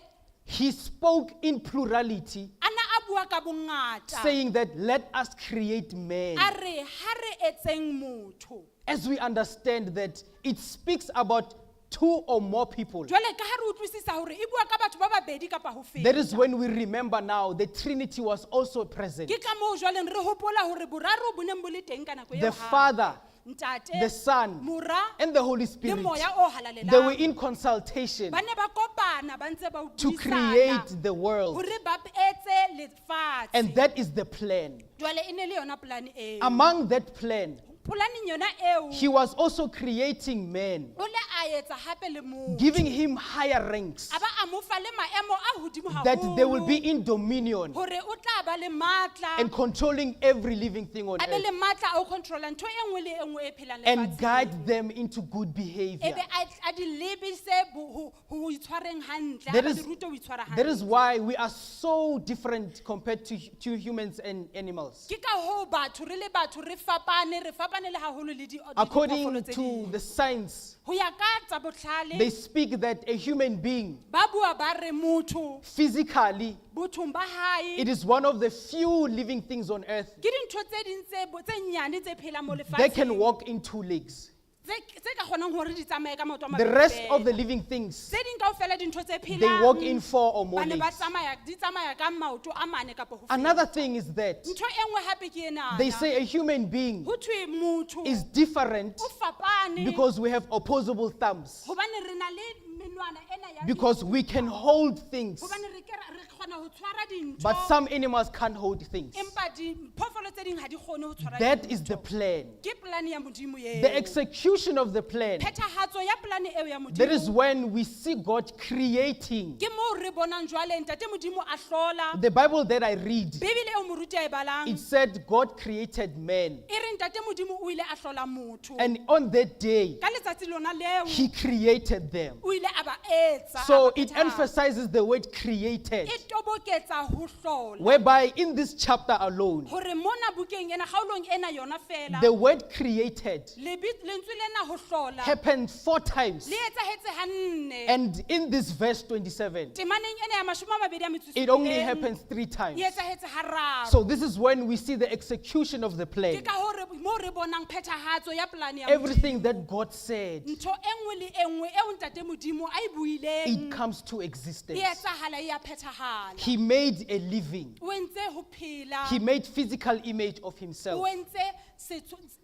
He spoke in plurality, ana a bua ka bongata saying that let us create man. a re ha re etseng motho. As we understand that it speaks about two or more people. Jwale ka ha re utlwisisa hore e bua ka batho ba babedi kapa ho feta. That is when we remember now the Trinity was also present. Ke ka moo jwale re hopola hore boraro bo neng bo le teng ka nako eo The hape. Father, Ntate, the Son, Mora and the Holy le Spirit. moya o They were halalelang. in consultation Ba ne ba kopana ba ntse ba to utlwisisana create the world. hore ba etse lefatshe. And that is the plan. Jwale e ne le yona polane eo. Among that plan, Polaneng yona eo he was also creating man, o le a etsa hape le motho. giving him higher ranks, A ba a mo fa le maemo a hodimo that they will haholo, be in dominion hore o tla ba le matla and controlling every living thing on a be le earth matla a o controla ntho e nngwe le e nngwe e phelang and lefatsheng. guide them into good E behavior. be a di lebise ho itshwareng hantle, That a ba is- di rute ho itshwara That hantle. is why we are so different compared to humans and animals. Ke ka hoo batho re le batho re fapane fapanele haholo le di According diphoofolo tse to ding. the science, Ho ya ka tsa bohlale, they speak that a human being, ba bua ba re motho physically, bothong ba hae it is one of the few living things on earth ke dintho tse ding tse nyane tse phelang mo that can lefatsheng walk in 2 legs. tse ka kgonang hore di tsamaye ka maoto a The mabedi rest of feela. the living things, tse ding kaofela dintho tse they walk in phelang 4 or more ba ne ba legs. di tsamaya ka maoto a mane kapa ho feta. Another thing is that ntho e nngwe hape ke ena they say a human being ho thwe motho is different o fapane because we have opposable thumbs, hobane re na le menwana ena ya because we can hold things, hobane re kgona ho tshwara dintho but some animals can't hold things. empa diphoofolo tse ding ha di kgone ho tshwara That is dintho. the plan. ke polane ya modimo The eo execution of the plan, phethahatso ya polane eo ya that is modimo when we see God creating. ke moo re bonang jwale ntate modimo a hlola The Bible that I read, bebele eo moruti a e balang it said God created man. e re ntate modimo o ile a hlola motho And on that day, ka letsatsi lona leo he created them. o ile a ba etsa So a ba it phethahatsa. emphasizes the word created, e toboketsa ho hlola whereby in this chapter alone, hore mona bukeng ena kgaolong ena yona fela the word created lentswe lena ho hlola happened 4 times. le etsahetse ha nne And in this verse 27, temaneng ena ya mashome a mabedi a metso e it only supileng, happens 3 times. e etsahetse hararo So this is when we see the execution of the ke plan. ka hore mo re bonang phethahatso ya polane ya Everything Modimo. that God said, ntho e nngwe le e nngwe eo ntate modimo a e it buileng comes to e existence. etsahala e a phethahala He made a living. o entse ho phela He made physical image of himself. o entse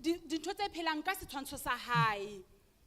dintho tse phelang ka setshwantsho sa hae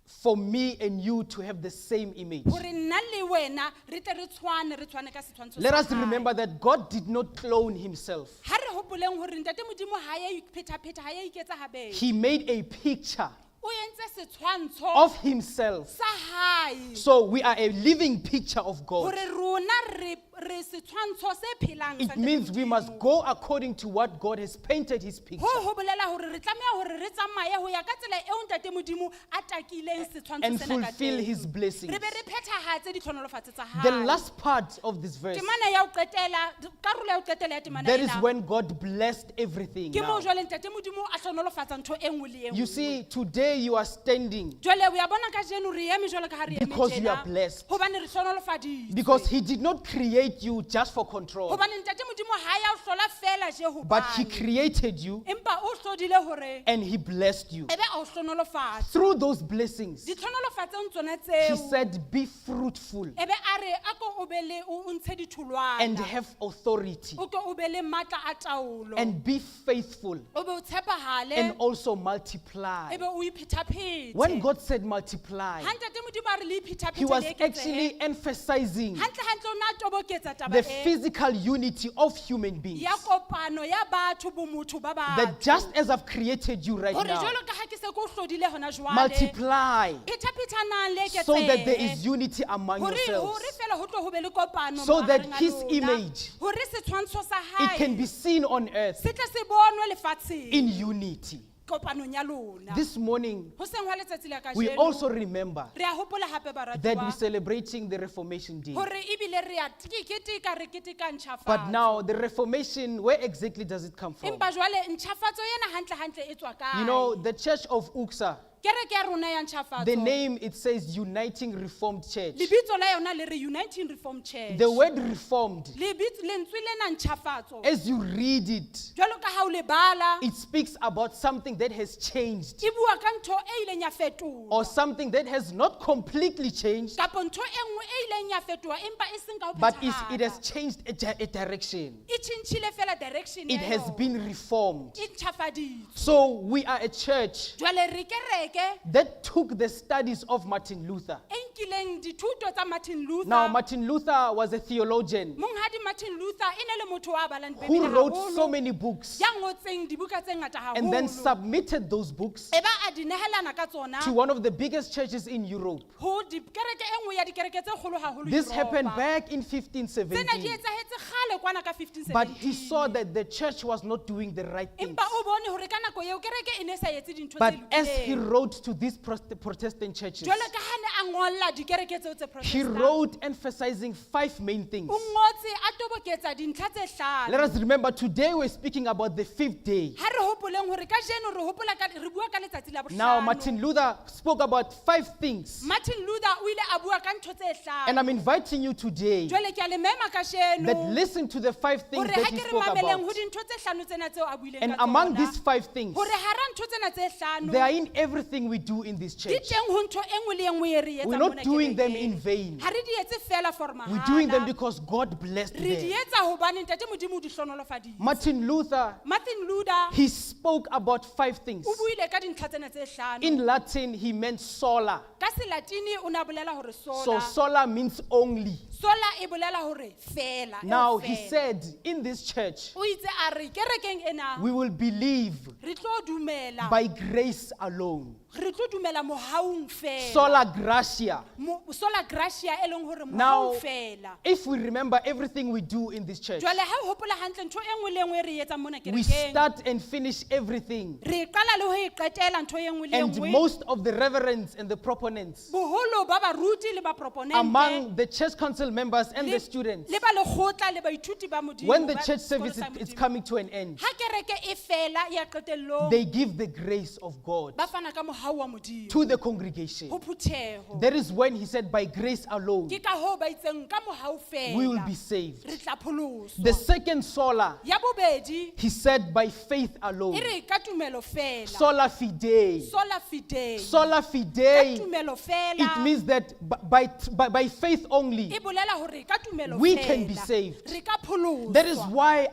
For me and you to have the same image. hore nna le wena re tle re tshwane ka setshwantsho Let sa us hae. remember that God did not clone himself. ha re hopoleng hore ntate modimo ha ya iphetapheta ha ya iketsa habedi He made a picture o entse setshwantsho of himself. sa hae So we are a living picture of God. hore rona re setshwantsho se phelang sa It Ntate means we Modimo. must go according to what God has painted his picture ho bolela hore re tlameha hore re tsamaye ho ya ka tsela eo ntate modimo a takileng setshwantsho and sena ka fulfill teng. his blessings. re be re phethahatse ditlhonolofatso tsa The hae last part of this verse, temana ya ho qetela karolo ya ho qetela ya temana that is ena when God blessed everything. ke Now. moo jwale ntate modimo a hlonolofatsa ntho e nngwe le e You nngwe see, today you are standing jwale o ya bona ka jeno re eme jwalo ka ha re eme because you tjena, are blessed. hobane re hlonolofaditswe. Because he did not create you just for control, hobane ntate modimo ha ya o hlola fela je but he hobane created you empa o hlodile hore and he blessed you. ebe a o hlonolofatsa Through those blessings, ditlhonolofatseng tsona he tseo said, be fruitful ebe a re a ko o be le o ntshe and ditholwana have authority o ke o be le matla a taolo and be faithful o be o tshepahale and also multiply. ebe o iphetaphete When God said multiply, ha ntate modimo a re le iphetaphete he was le eketsehe, actually emphasizing hantle o ne a toboketsa taba the e physical unity of human beings. ya kopano ya batho bomotho ba That batho just as I've created you right hore now, jwalo ka ha ke se ko hlodile hona jwale multiply phethaphethanang le so that there eketsehe. is unity among hore yourselves. fela ho tlo ho be le kopano So that mahareng a his lona. image, hore setshwantsho sa It can hae be seen on earth se tle se bonwe lefatsheng in unity. kopanong ya lona This morning, hoseng hwa letsatsi la we kajeno also remember re a hopola hape that we're baratuwa celebrating the Reformation Day. hore ebile re a keteka re keteka ntjhafatso But now, the Reformation, where exactly does it come from? empa jwale ntjhafatso ena hantle e tswa kae You know, the Church of URCSA, kereke ya rona ya ntjhafatso the name, it says Uniting Reformed Church. lebitso la yona le re Uniting Reformed Church The word reformed, lentswe lena ntjhafatso as you read it, jwalo ka ha o le bala it speaks about something that has changed e bua ka ntho e ileng ya fetoha or something that has not completely changed, kapo ntho e nngwe e ileng ya fetoha empa e seng ka ho but it phethahala. has changed a direction. e tjhentjhile fela direction It ya has yona. been reformed. e ntjhafaditswe So we are a church jwale re kereke that took the studies of Martin Luther. e nkileng dithuto tsa Martin Luther Now, Martin Luther was a theologian monghadi Martin Luther e ne le motho wa balang who dibebele wrote haholo, so many books ya ngotseng dibuka tse ngata and then haholo submitted those books e ba a di nehelana ka tsona to one of the biggest churches in Europe. ho dikereke e nngwe ya dikereke tse kgolo haholo This Europa. happened back in tsena di 1517. etsahetse kgale kwana ka 1517 But he saw that the church was not doing the right things. empa o bone hore ka nako eo kereke e ne sa etse dintho But tse as he lokileng wrote to these Protestant churches, jwale ka ha ne a ngolla dikereke tseo tse he Protestant. wrote emphasizing 5 main things. O ngotse a toboketsa dintlha tse hlano. Let us remember today we're speaking about the 5th day. Ha re hopoleng hore kajeno re hopola ka re bua ka letsatsi la bohlano. Now, Martin Luther spoke about 5 things. Martin Luther o ile a bua ka ntho tse hlano. And I'm inviting you today Jwale ke a le mema kajeno. that listen to the 5 things Hore ha that he ke re spoke mameleng ho about. dintho tse hlano tsena tseo a buileng And ka among tsona. these 5 things, Hore hara ntho tsena tse hlano. they are in everything we do in this Di church. teng ho ntho e nngwe le e nngwe e re etsang We're mona not doing them kerekeng. in vain. Ha re di etse fela for We're doing them mahala. because God blessed Re di them. etsa hobane ntate Modimo o di hlonolofaditse. Martin Luther, Martin Luther he spoke about 5 things. o buile ka dintlha tsena tse hlano. In Latin, he meant sola. Ka Selatini o ne a bolela hore So sola. sola means only. Sola e bolela hore fela. eo Now, he fela. said in this church, O itse a re kerekeng ena we will believe re tlo dumela. by grace alone. Re tlo dumela mohaung fela. Sola gratia. Sola gratia e leng hore Now, mohaung fela. if we remember everything we do in this church, Jwale ha o hopola hantle ntho e nngwe le e nngwe e re etsang mona we kerekeng. start and finish everything. Re qala le ho e qetela ntho e nngwe le e And nngwe. most of the reverends and the proponents Boholo ba baruti le ba proponente. among the church council members and the le- students, le ba lekgotla le baithuti ba Modimo, when the ba church sekolo service sa is Modimo. coming to an end, Ha kereke e fela ya qetellong, they give the grace of God ba fana ka mohau wa Modimo to the congregation. ho phutheho. That is when he said, by grace alone, Ke ka hoo ba itseng ka mohau we will fela be saved. re tla pholoswa. The second sola, Ya bobedi he said, by faith e alone. re ka tumelo fela. Sola fide. Sola fide. Sola Ka fide. tumelo fela. It means that by faith only, E bolela hore ka tumelo we fela can be saved. re ka pholoswa. that is why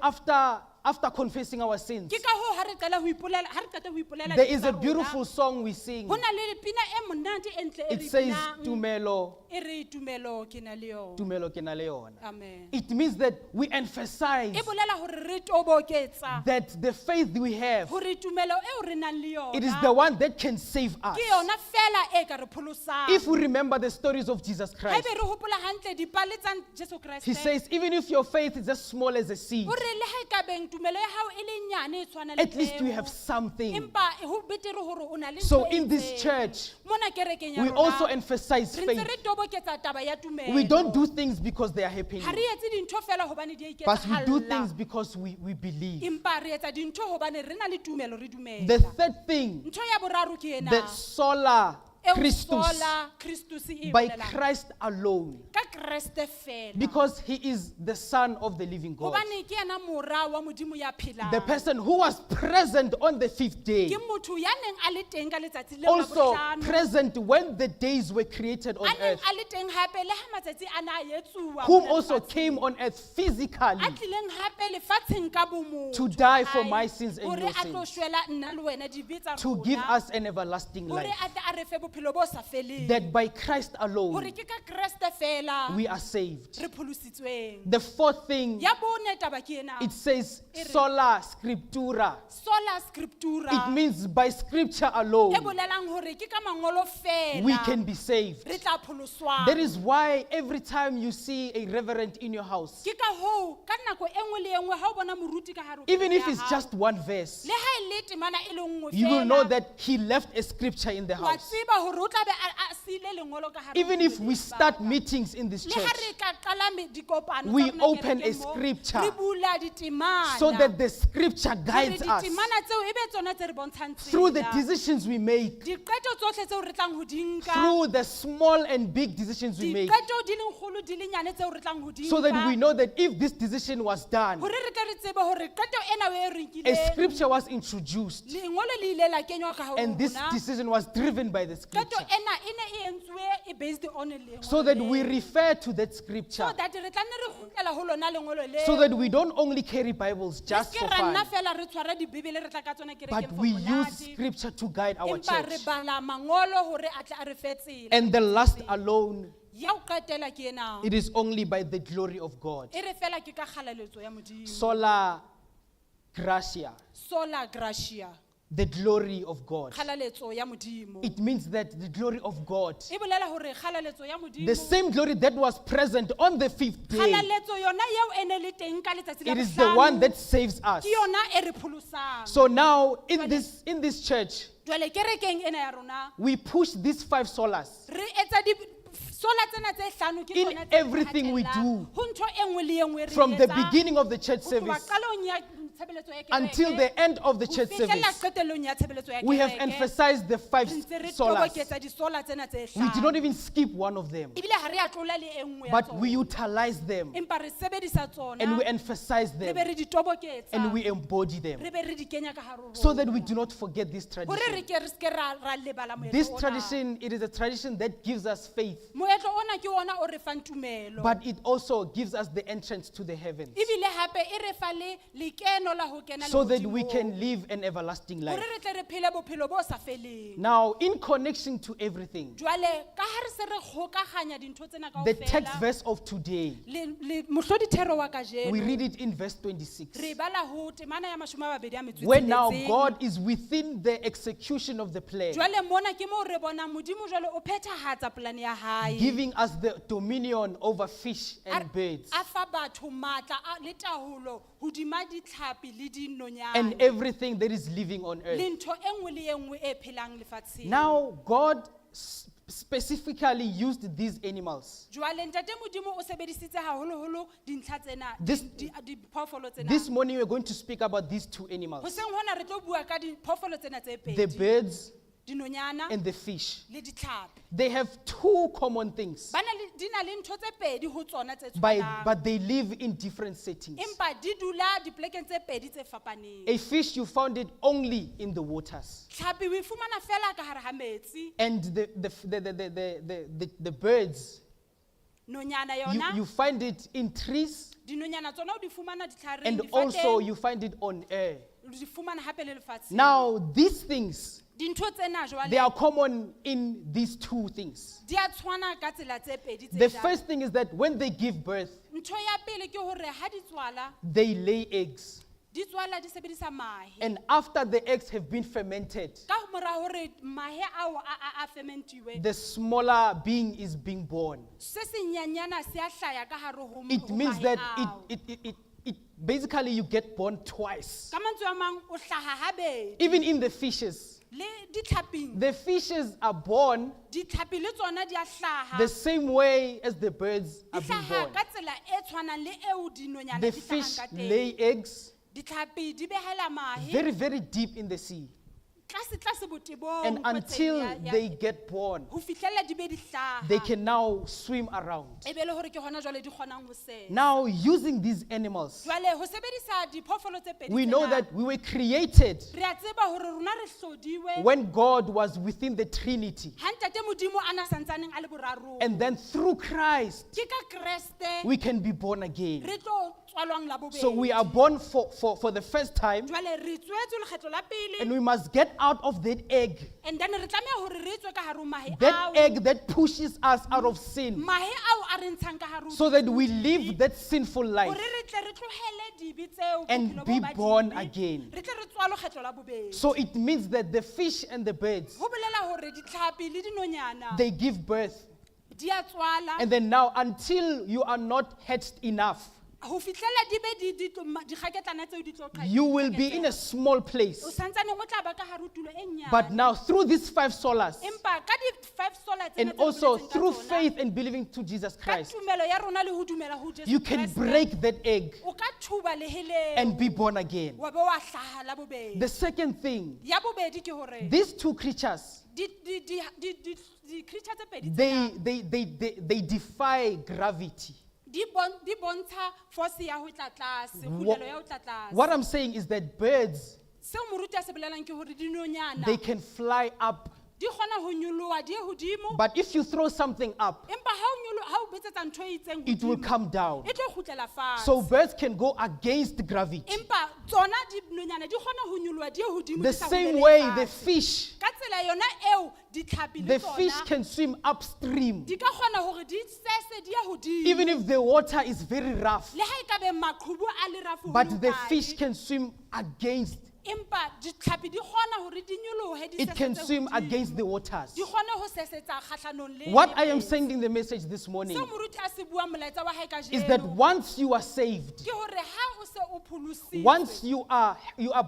after confessing our sins, Ke ka hoo ha re qala ho ipolela, ha re qeta ho ipolela there ditho is tsa a rona, beautiful song we sing. ho na le pina e monate e ntle e It re says, binang, Tumelo, e re tumelo ke na le yona. Tumelo ke na le yona. Amen. It means that we emphasize E bolela hore re toboketsa that the faith we have, hore tumelo eo re nang le yona it is the one that can save us. ke yona fela e ka re pholosang. If we remember the stories of Jesus Christ, Haebe re hopola hantle dipale tsa Jesu Kriste, he says, even if your faith is as small as a seed, hore le ha eka beng tumelo ya hao e le nyane e tshwana le at least you peo, have something. empa ho betere hore o na le So ntho e in this itseng. church, Mona kerekeng ya we rona, also emphasize re ntse faith. re toboketsa taba ya tumelo. We don't do things because they are happening, Ha re etse dintho fela hobane di a but we do iketsahalla. things because we believe. Empa re etsa dintho hobane re na le tumelo, re dumela. The third thing, Ntho ya boraro ke ena. that sola eo Christus, sola Christus e by bolelang. Christ alone, Ka Kreste fela. because he is the Son of the living God, Hobane ke yena mora wa Modimo ya phelang. the person who was present on the 5th day, Ke motho ya neng a le teng ka letsatsi leo la also bohlano. present when the days were created on A neng earth, a le teng hape le ha matsatsi a na a etsuwa whom mona also lefatsheng. came on earth physically A tlileng hape lefatsheng ka bomotho. to die for Hae, my sins and hore your a tlo sins, shwela nna le wena dibe tsa to give rona. us an everlasting Hore life. a tle a re fe bophelo bo sa feleng. That by Christ Hore alone, ke ka Kreste fela we are saved. re pholositsweng. The fourth thing, Ya bone taba ke ena. it says sola scriptura. Sola scriptura. It means by scripture E alone, bolelang hore ke ka mangolo fela. we can be saved. Re tla pholoswang. That is why every time you see a reverend in your house, Ke ka hoo ka nako e nngwe le e nngwe ha o bona moruti ka hare ho even kereke if ya it's hao, just one verse, le ha e le temana e le nngwe you will fela, know that he left a scripture in the wa house. tseba hore o tla be a siile lengolo ka hare ho Even if we sebele start sebaka. meetings in this Le ha church, re ka qala dikopano tsa we rona open kerekeng a moo, scripture re bula ditemana so that the scripture hore guides us ditemana tseo e be tsona tse re bontshang through the tsela. decisions we make, Diqeto tsohle tseo re tlang ho di nka, through the small and big decisions we make, diqeto di leng kgolo di le nyane tseo re tlang ho di so that we nka, know that if this decision was done, hore re ke re tsebe hore qeto ena o e re a nkileng, scripture was introduced, lengolo le ile la kenywa ka hare ho and this rona. decision was driven by the Qeto scripture, ena e ne e entswe e based on lengolo so that leo. we refer to that scripture, So that re tla nne re kgutlela ho lona lengolo leo. so that we don't only carry Bibles Re just ske for ra fun, nna fela re tshware dibebele re tla ka tsona kerekeng but for we use monate. scripture to guide our Empa re church. bala mangolo hore a tle a re fe tsela. And the last alone, Ya ho qetela ke ena. it is only by the glory of God. E re fela ke ka kgaleletso ya Modimo. Sola gratia. Sola gratia. the glory of God. kgalaletso ya modimo It means that the glory of God, e bolela hore kgalaletso ya modimo the same glory that was present on the 5th day, kgalaletso yona yeo e ne le teng ka letsatsi la it is the one bohlano, that saves us. ke yona e re pholosang. So now in this church, Jwale kerekeng ena ya rona we push these 5 solas re etsa di sola tsena tse hlano ke in tsona tse everything we hatellang. do, Ho ntho e nngwe le e nngwe e re from the etsang, beginning of the church ho tloha service qalong ya tshebeletso ya kereke, until the end of the ho church fihlela service. qetellong ya tshebeletso ya We have kereke. emphasized the 5 Re ntse re solas. toboketsa disola tsena tse We did not hlano. even skip one of them, Ebile ha re a tlola le e nngwe ya but we tsona. utilize them Empa re sebedisa tsona, and we emphasize re them be re di toboketsa, and we embody them re be re di kenya ka hare ho so that we rona. do not forget this Hore tradition. re ke re ske ra lebala moetlo This ona. tradition, it is a tradition that gives us faith, Moetlo ona ke ona o re fang tumelo. but it also gives us the entrance to the heavens Ebile hape e re fa le lekeno la ho kena so that we lehodimong. can live an everlasting Hore life. re tle re phele bophelo bo sa feleng. Now, in connection to everything, Jwale ka ha re se re kgokaganya dintho tsena the text kaofela, verse of today, le mohlodithero wa we kajeno read it in verse 26. re bala ho temana ya 22 a metso e Where now tsheletseng. God is within the execution of the plan, Jwale mona ke mo re bona modimo jwale o phethahatsa polane ya hae. giving us the dominion over fish and birds A fa batho matla le taholo hodima ditlhapi le dinonyane. and everything that is living on Le earth. ntho e nngwe le e nngwe e phelang lefatsheng. Now, God specifically used these animals. Jwale ntate modimo o sebedisitse haholoholo dintlha tsena This- diphoofolo tsena. This morning, we're going to speak about these 2 animals, Hoseng hona re tlo bua ka diphoofolo tsena tse the pedi, birds dinonyana and the fish. le ditlhapi. They have 2 common things, Di na le ntho tse pedi ho tsona tse but tshwanang. they live in different settings. Empa di dula diplekeng tse pedi tse fapaneng. A fish, you found it only in the waters. Tlhapi o e fumana fela ka hare ha metsi. And the birds, Nonyana you yona, find it in trees, dinonyana tsona o di fumana ditlhareng, and also difateng, you find it on air. o di fumana hape le lefatsheng. Now, these things, Dintho tsena they jwale are common in these 2 things. di a tshwana ka tsela tse pedi tse The jang. first thing is that when they give birth, Ntho ya pele ke hore ha di tswala, they lay eggs. di tswala di sebedisa mahe. And after the eggs have been fermented, Ka mora hore mahe ao a fermentiwe, the smaller being is being born. se senyanyana se a hlaya ka hare ho It ho means mahe that ao. it basically you get born twice. Ka mantswe a mang o hlaha habedi. Even in the fishes, Le ditlhaping, the fishes are born ditlhapi le tsona di a hlaha. the same way as the birds Di are being hlaha born. ka tsela e tshwanang le eo dinonyana The di hlahang fish ka teng. lay eggs Ditlhapi di behela mahe very, very deep in the sea. tlase botebong And kotseng until ya- they get born, ho fihlella di be di hlaha. they can now swim around. E be le hore ke hona jwale di kgonang ho sesa. Now, using these animals, Jwale ho sebedisa diphoofolo tse pedi we know tsena, that we were created re a tseba hore rona re hlodiwe when God was within the Trinity. ha ntate modimo a na santsaneng a le boraro. And then through Christ, Ke ka Kreste we can be born again. re tlo tswalwang la bobedi. So we are born for the first time, Jwale re tswetswe lekgetlo la and pele, we must get out of that egg. and then re tlameha hore re tswe ka hare ho mahe That ao. egg that pushes us out of sin Mahe ao a re ntshang ka hare ho so that we dibi, live that sinful hore life. re tle re tlohele dibi tseo, And bophelo be bo ba born dibi, again. re tle re tswalwe lekgetlo la bobedi. So it means that the fish and the birds, Ho bolela hore ditlhapi le dinonyana they give birth. di a tswala And then now, until you are not hatched enough, ho fihlella di be dikgaketlana tseo di tlo you will be in a small o place. santsane o tla ba ka hare ho tulo e nyane. But now, through these 5 solas, Empa ka di-5 sola tsena and tse re also boletseng ka through tsona, faith and believing to Jesus ka Christ, tumelo ya rona le ho dumela ho Jesu you can Kreste, break that egg o ka thuba leheleng and be born again. wa be wa hlaha la bobedi. The second thing, Ya bobedi ke hore these 2 creatures, di-creature tse pedi tsena they defy gravity. di bontsha force ya ho tla tlase, kgutelo ya ho tla tlase. What I'm saying is that birds, Seo moruti a se bolelang ke hore dinonyana they can fly up. di kgona ho nyoloha di ye hodimo, But if you throw something up, empa ha o betsetsa ntho e itseng it will hodimo, come down. e tlo kgutlela fatshe. So birds can go against gravity. Empa tsona dinonyana di kgona ho nyoloha di ye hodimo, The di sa same hulele way fatshe. the fish, Ka tsela yona eo ditlhapi le the fish tsona can swim upstream. di ka kgona hore di sese di ye hodimo. Even if the water is very rough, Le ha ekabe maqhubu a le rafu ho but le the hokae, fish can swim against empa ditlhapi di kgona hore di nyolohe di It can sesetse swim hodimo. against the waters. Di kgone ho sesetsa kgahlanong le What I am metsi. sending the message this morning Seo moruti a se buang molaetsa wa hae is that kajeno, once you are saved, ke hore ha o se o pholositswe, once you are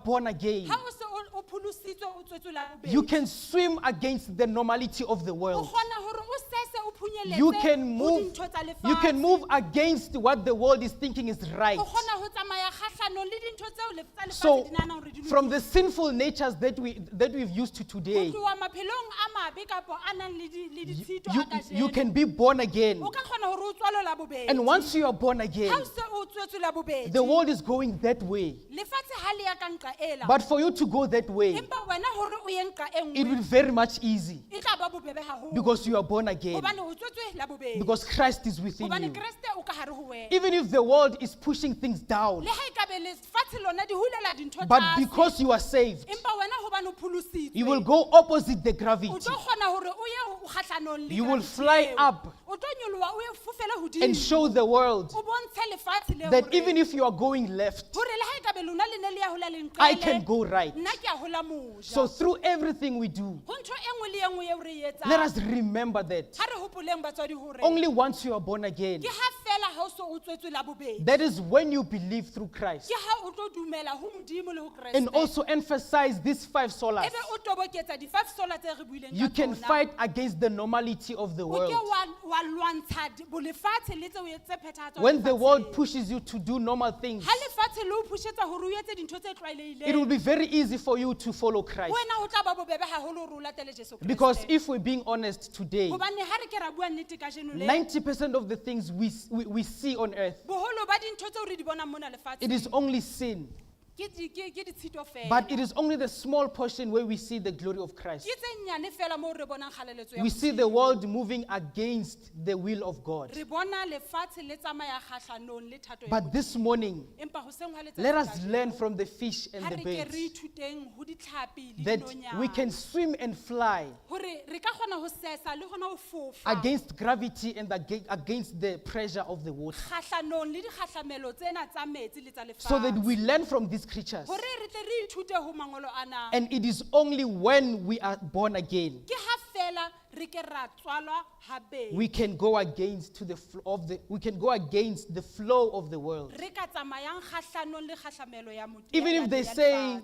born again, ha o se o pholositswe o tswetswe la bobedi, you can swim against the normality of the o world. kgona hore o sese o phunyeletse You can ho move. dintho tsa lefatshe. You can move against what the world is thinking is right. O kgona ho tsamaya kgahlanong le dintho tseo tsa lefatshe So, di nahanang hore di from the sinful natures that we've used to ho today, tloha maphelong a mabe kapo a nang le ditshito a you kajeno, can be born again. o ka kgona hore o tswalwe la bobedi. And once you are born again, Ha o se o tswetswe la bobedi, the world is going that way. lefatshe ha le ya ka nqa ela, But for you to go that way, empa wena hore o ye nqa e it will nngwe be very much easy e tla ba bobebe haholo, because you are born again, hobane o tswetswe la bobedi, because Christ is within hobane you. Kreste o ka hare ho wena. Even if the world is pushing things down, Le ha ekabe lefatshe lona di hulela dintho but tlase, because you are saved, empa wena hobane o pholositswe, you will go opposite the o gravity. tlo kgona hore o ye o kgahlanong le You will gravity fly eo. up O tlo nyoloha o ye fofele hodimo, and show the world o bontshe lefatshe leo that hore- even if you are going left, hore le ha ekabe lona le ne le ya hola lenqele, I can go right. nna ke a hola moja. So through everything we do, Ho ntho e nngwe le e nngwe eo re e etsang, let us remember that ha re hopoleng batswadi hore only once you are born again, ke ha fela ha o so o tswetswe la bobedi, that is when you believe through Christ. ke ha o tlo dumela ho Modimo le ho Kreste, And also emphasize these 5 solas. ebe o toboketsa di-five sola tse re buileng You ka can tsona. fight against the normality of the O world. ke wa lwantsha bolefatshe le tseo tse phethahatswang When the lefatsheng. world pushes you to do normal things, Ha lefatshe le o pushetsa hore o etse dintho tse tlwaelehileng, it will be very easy for you to follow Christ. wena ho tla ba bobebe haholo hore o latele Jesu Kreste. Because if we're being honest today, Hobane ha re ke ra bua nnete kajeno le, 90% of the things we see on earth, boholo ba dintho tseo re di bonang mona lefatsheng, it is only sin. ke ditshito fela. But it is only the small portion where we see the glory of Christ. Ke tse nyane fela moo re bonang kgaleletso ya We see the Modimo. world moving against the will of God. Re bona lefatshe le tsamaya kgahlanong le thato ya But Modimo. this morning, Empa hoseng ha letsatsi let us kajeno, learn from the fish and ha the re ke re birds ithuteng ho ditlhapi le that dinonyana, we can swim and fly hore re ka kgona ho sesa le kgona ho fofa against gravity and against the pressure of the water. kgahlanong le dikgahlamelo tsena tsa metsi le tsa So that lefatshe, we learn from these creatures. hore re tle re ithute ho mangolo ana. And it is only when we are born again Ke ha fela re ke ra tswalwa habedi, we can go against the flow of the world. re ka tsamayang kgahlanong le kgahlamelo ya Modimo. Even if they say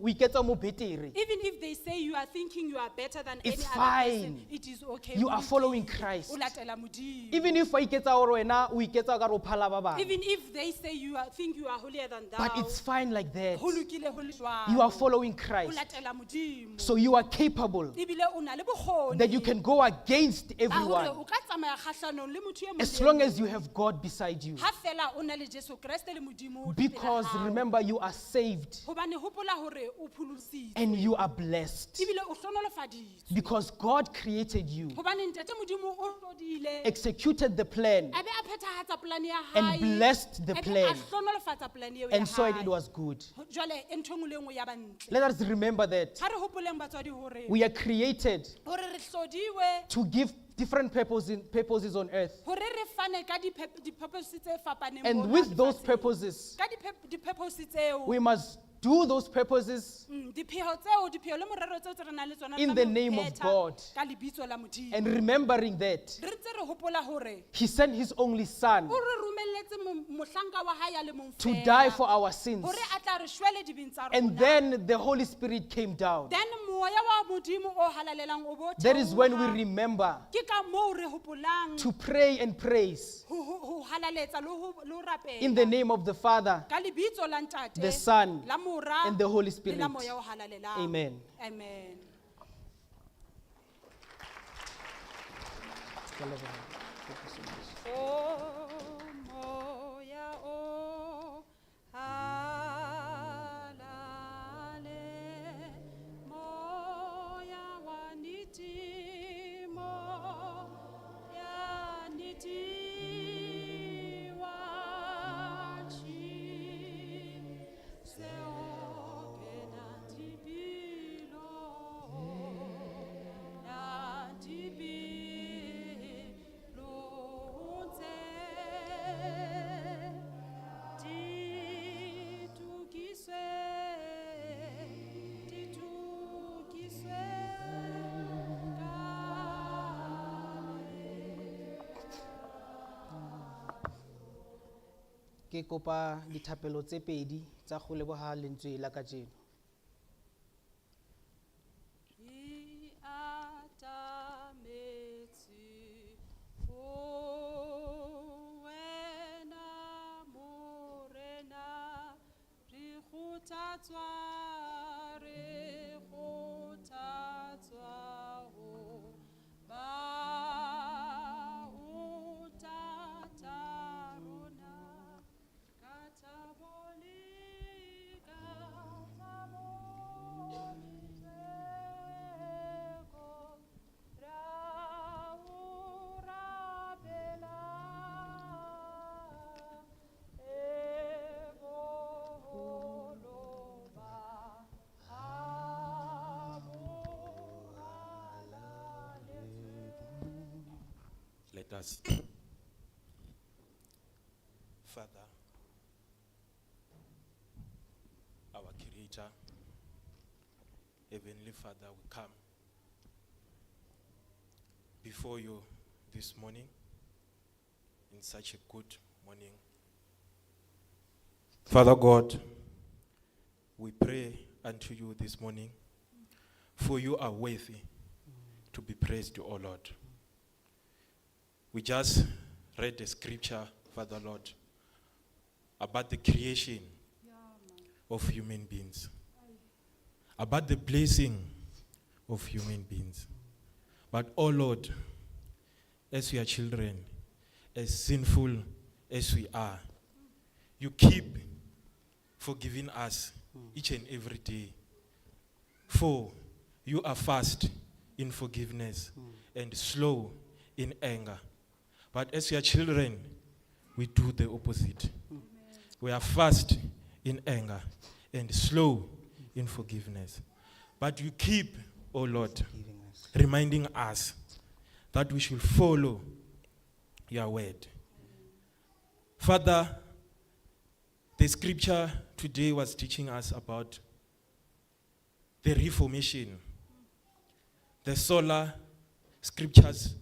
we get a betere, Even if they say you are thinking you are better than It's any other person, fine. it is okay. You Ho are following lokile. Christ. O latela Modimo. even if I get our wena, we get our phala ba bang. Even if they say think you are holier than thou, But it's fine like that. ho lokile ho le jwalo. You are following O Christ. latela Modimo. So you are capable Ebile o na le bokgoni that you can go against ba hore everyone o ka tsamaya kgahlanong le motho e mong as le long e as you mong. have God beside you. Ha fela o na le Jesu Kreste le Modimo ho pela Because hao. remember, you are saved Hobane hopola hore o pholositswe. and you are blessed. Ebile o hlonolofaditswe. Because God created you, Hobane ntate Modimo o hlodile, executed the plan, a be a phethahatsa polane ya and hae, blessed the a be plan, a hlonolofatsa polane eo ya and saw it hae. was good. Jwale e ntho e nngwe le e nngwe ya ba ntle. Let us remember that Ha re hopoleng batswadi hore we are created hore re hlodiwe, to give different purposes on earth. hore re fane ka di-purpose tse fapaneng And mona with those lefatsheng. purposes, Ka di-purpose tseo, we must do those purposes dipheo le morero tseo tse re nang le tsona in tlameha the ho name of phetha God. ka lebitso la Modimo. And remembering that Re ntse re hopola hore He sent His only Son o re romelletse mohlanka wa hae a le mong to fela, die for our sins. hore a tla re shwele dibeng tsa And rona. then the Holy Spirit came down. Then moya wa Modimo o halalelang o bo That is when we theoha. remember Ke ka moo re hopolang to pray and praise ho halaletsa le ho rapela in the name of the Father, ka lebitso la ntate, the Son, la Mora, and the Holy le Spirit. la moya o halalelang. Amen. Amen. Oh, moya o halale, moya wa niti, moya niti wa chi, seo kena tibilo, na tibilo unse ke kopa dithapelo tse pedi tsa go leboga lentswe la kajeno. Re atametse ho wena morena, re kgothatswa ho ba o tata rona, ka thabo le ka thabo diteko, ra o rapela e boholo ba Let us. Father, our Creator, Heavenly Father, we come before you this morning in such a good morning. Father God, we pray unto you this morning, for you are worthy to be praised, O Lord. We just read the scripture, Father Lord, about the creation of human beings, about the blessing of human beings. But, oh Lord, as we are children, as sinful as we are, you keep forgiving us each and every day. For you are fast in forgiveness and slow in anger. But as we are children, we do the opposite. We are fast in anger and slow in forgiveness. But you keep, oh Lord, reminding us that we should follow your word. Father, the scripture today was teaching us about the Reformation, the sola scriptures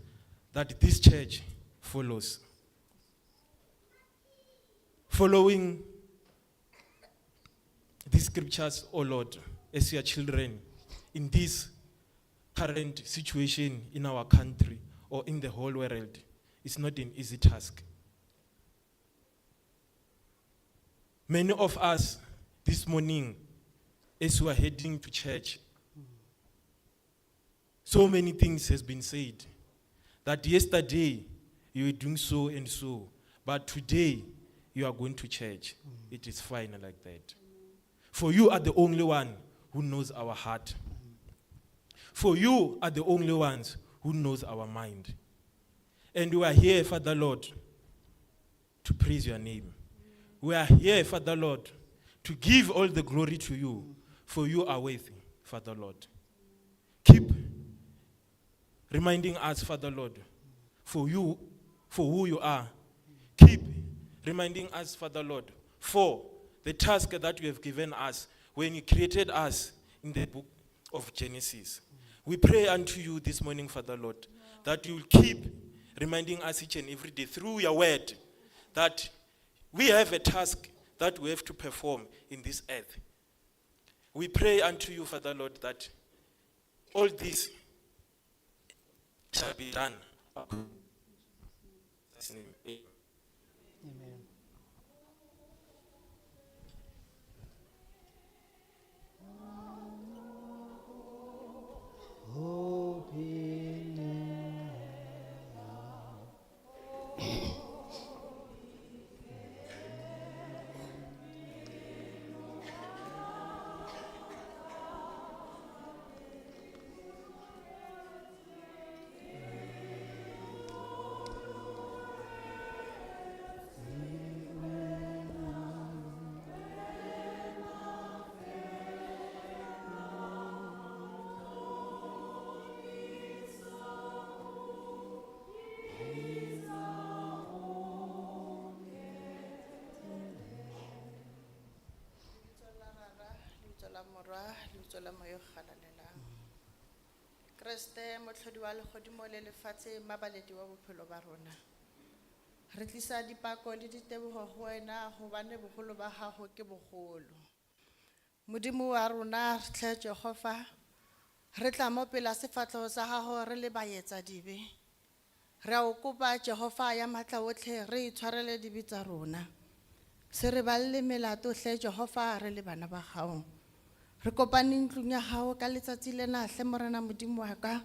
that this church follows. Following these scriptures, oh Lord, as your children, in this current situation in our country or in the whole world, it's not an easy task. Many of us this morning, as we are heading to church, so many things has been said. That yesterday you were doing so and so, but today you are going to church. It is fine like that. For you are the only one who knows our heart. For you are the only ones who knows our mind. And we are here, Father Lord, to praise your name. We are here, Father Lord, to give all the glory to you, for you are worthy, Father Lord. Keep reminding us, Father Lord, for you, for who you are. Keep reminding us, Father Lord, for the task that you have given us when you created us in the book of Genesis. We pray unto you this morning, Father Lord, that you will keep reminding us each and every day through your word that we have a task that we have to perform in this earth. We pray unto you, Father Lord, that all this shall be done. Amen. Amen. Kriste motlhodi wa legodimo le lefatshe, mabaledi wa bophelo ba rona. Re tlisa dipako le ditebogo go wena gobane bogolo ba gago ke bogolo. Modimo wa rona re tle Jehova, re tla mo pela sefatlhego sa gago re le baetsa dibe. Re a o kopa Jehova ya matla otlhe re itshwarele dibe tsa rona. Se re balle melato hle Jehova re le bana ba gago. Re kopane ntlong ya gago ka letsatsi lena hle morena Modimo wa ka.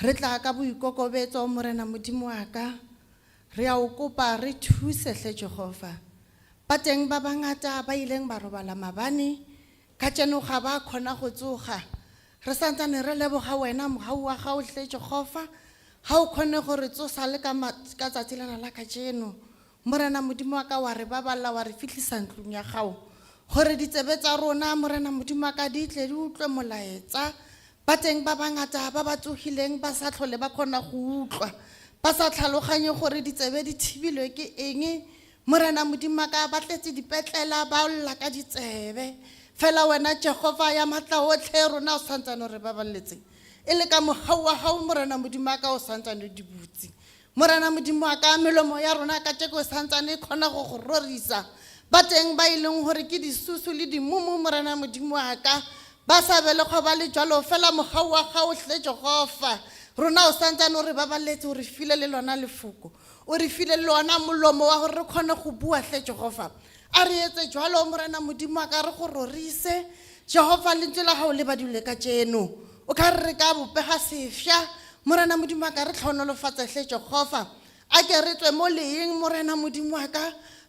Re tla ka boikokobetso morena Modimo wa ka. Re a o kopa re thuse hle Jehova. Ba teng ba bangata ba ileng ba robala mabane ka tseno ga ba khona go tsoga. Re santsane re leboga wena mogau wa gago hle Jehova. Ha o khone gore tsosa le ka tsatsi lena la ka tseno. Morena Modimo wa ka wa re baballa wa re fitlhisa ntlong ya gago. Gore ditsebe tsa rona morena Modimo wa ka di tle di utlwe molaetsa. Ba teng ba bangata ba ba tsogileng ba sa tlhole ba khona go utlwa. Ba sa tlhaloganye gore ditsebe di thibilwe ke eng. Morena Modimo wa ka ba tletse dipetlela ba olla ka ditsebe. Fela wena Jehova ya matla otlhe rona o santsane re baballetse. Ele ka mogau wa gago morena Modimo wa ka o santsane di butsi. Morena Modimo wa ka melomo ya rona ka tsheko o santsane khona go go rorisa. Ba teng ba ileng gore ke disusu le dimumu morena Modimo wa ka. Ba sa bele go ba le jalo fela mogau wa gago hle Jehova. Rona o santsane re baballetse o re file le lona lefoko. O re file le lona molomo wa gore re khone go bua hle Jehova. A re etse jalo morena Modimo wa ka re go rorise. Jehova lentswe la gago le badule ka tseno. O ka re ka bopega sefya morena Modimo wa ka re tlhonolofatse hle Jehova. A ke re tswe mo leeng morena Modimo wa ka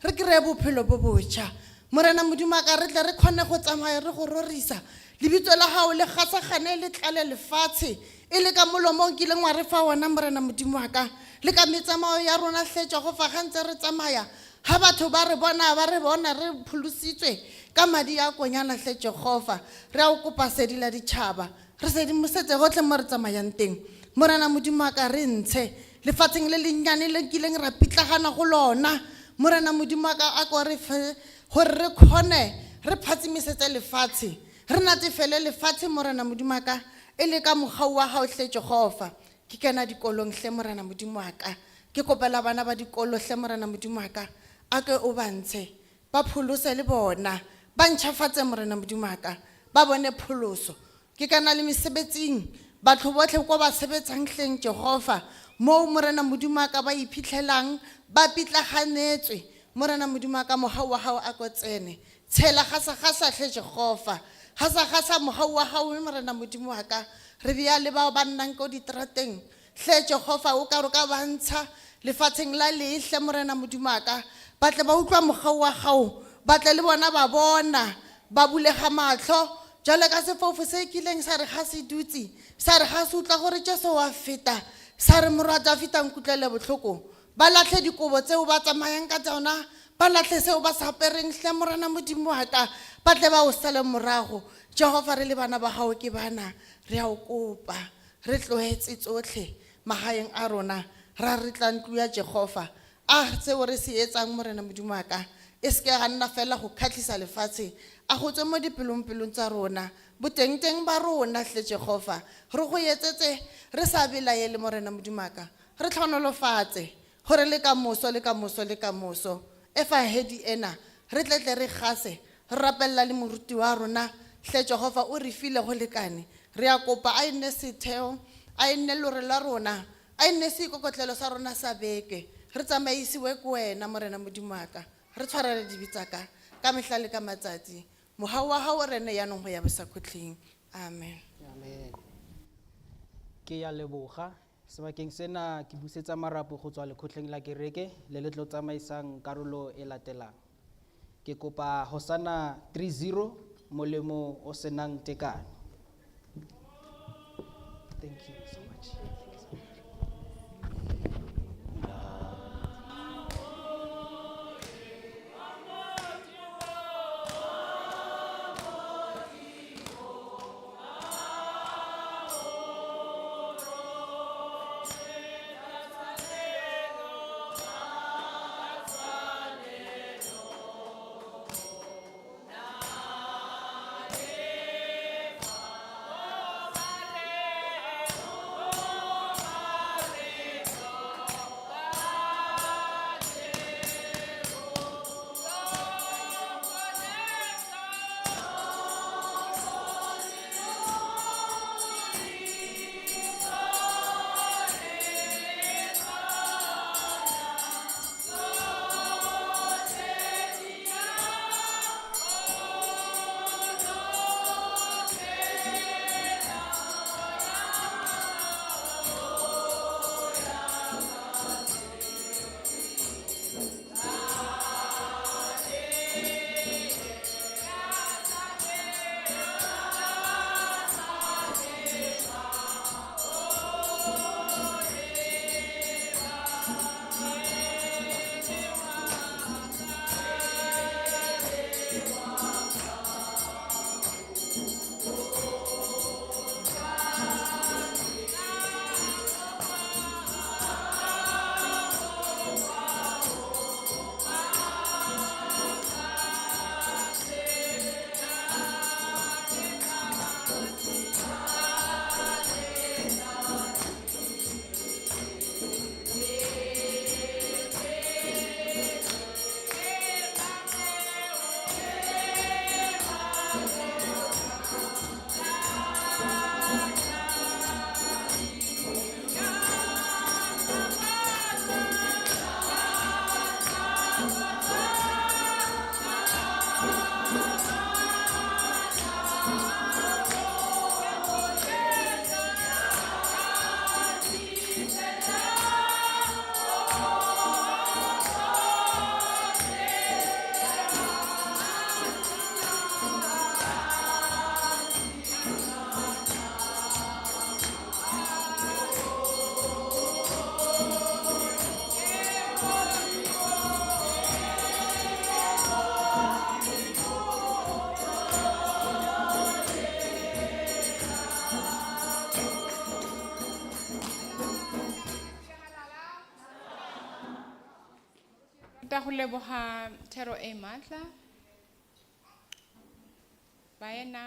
re kry-e bophelo bo botjha. Morena Modimo wa ka re tle re khone go tsamaya re go rorisa. Lebitso la gago le gasagane le tlale lefatshe. E le ka molomong ke ileng wa re fa wona morena Modimo wa ka. Le ka metsamao ya rona hle Jehova ga ntse re tsamaya. Ha batho ba re bona re pholositswe ka madi a konyana hle Jehova. Re a o kopa sedila ditšhaba. Re sedimosetse gotlhe mo re tsamayang teng. Morena Modimo wa ka re ntshe lefatsheng le lennyane le kileng ra pitlagana go lona. Morena Modimo wa ka a ko re fe gore re khone re phatsimisetse lefatshe. Re natefele lefatshe morena Modimo wa ka e le ka mogau wa gago hle Jehova. Ke kena dikolong hle morena Modimo wa ka. Ke kopela bana ba dikolo hle morena Modimo wa ka. A ke o bantshe ba pholose le bona. Ba ntšhafatse morena Modimo wa ka. Ba bone pholoso. Ke kana le mesebetsing batho botlhe ko ba sebetsang hleng Jehova mo morena Modimo wa ka ba iphitlhelang ba pitlaganetswe. Morena Modimo wa ka mogau wa gago a ko tsene. Tshela gasa hle Jehova. Gasa mogau wa gago morena Modimo wa ka. Re bia le bao ba nnang ko ditrateng hle Jehova o ka re ka bantsha lefatsheng la lehle morena Modimo wa ka. Ba tle ba utlwa mogau wa gago. Ba tle le bona ba bona ba bulega matlho. Jale ka sefofo se kileng sa re ga se dutse sa re ga se utla gore Jesu wa feta sa re morata feta nkutlele botlhoko. Ba latlhe dikobo tseo ba tsamayang ka tsona. Ba latlhe seo ba sa apereng hle morena Modimo wa ka. Ba tle ba o sale morago. Jehova re le bana ba gago ke bana. Re a o kopa re tlohetse tsotlhe magaeng a rona ra re tla ntlo ya Jehova. A tseo re se etsang morena Modimo wa ka e se ke ga nna fela go khatlisa lefatshe. A go tswe mo dipelong tsa rona boteng ba rona hle Jehova. Re go etsetse re sa belaele morena Modimo wa ka. Re tlhonolofatse gore le ka moso e fa hedi ena re tletle re gase re rapella le moruti wa rona hle Jehova o re file go lekane. Re a kopa a nne setheo a nne lore la rona a nne seikokotlelo sa rona sa beke. Re tsamaisiwe ko wena morena Modimo wa ka. Re tshwarele dibitsa ka mehla le ka matsatsi. Mogau wa gago rene yaanong go ya bosakgotleng. Amen. Amen. Ke ya leboga sebakeng sena ke busetsa marapo go tswa lekgotleng la kereke le le tlo tsamaisang karolo e latelang. Ke kopa Hosanna 30 molemo o senang tekano. Thank you so much. rata go leboga thero e maatla baena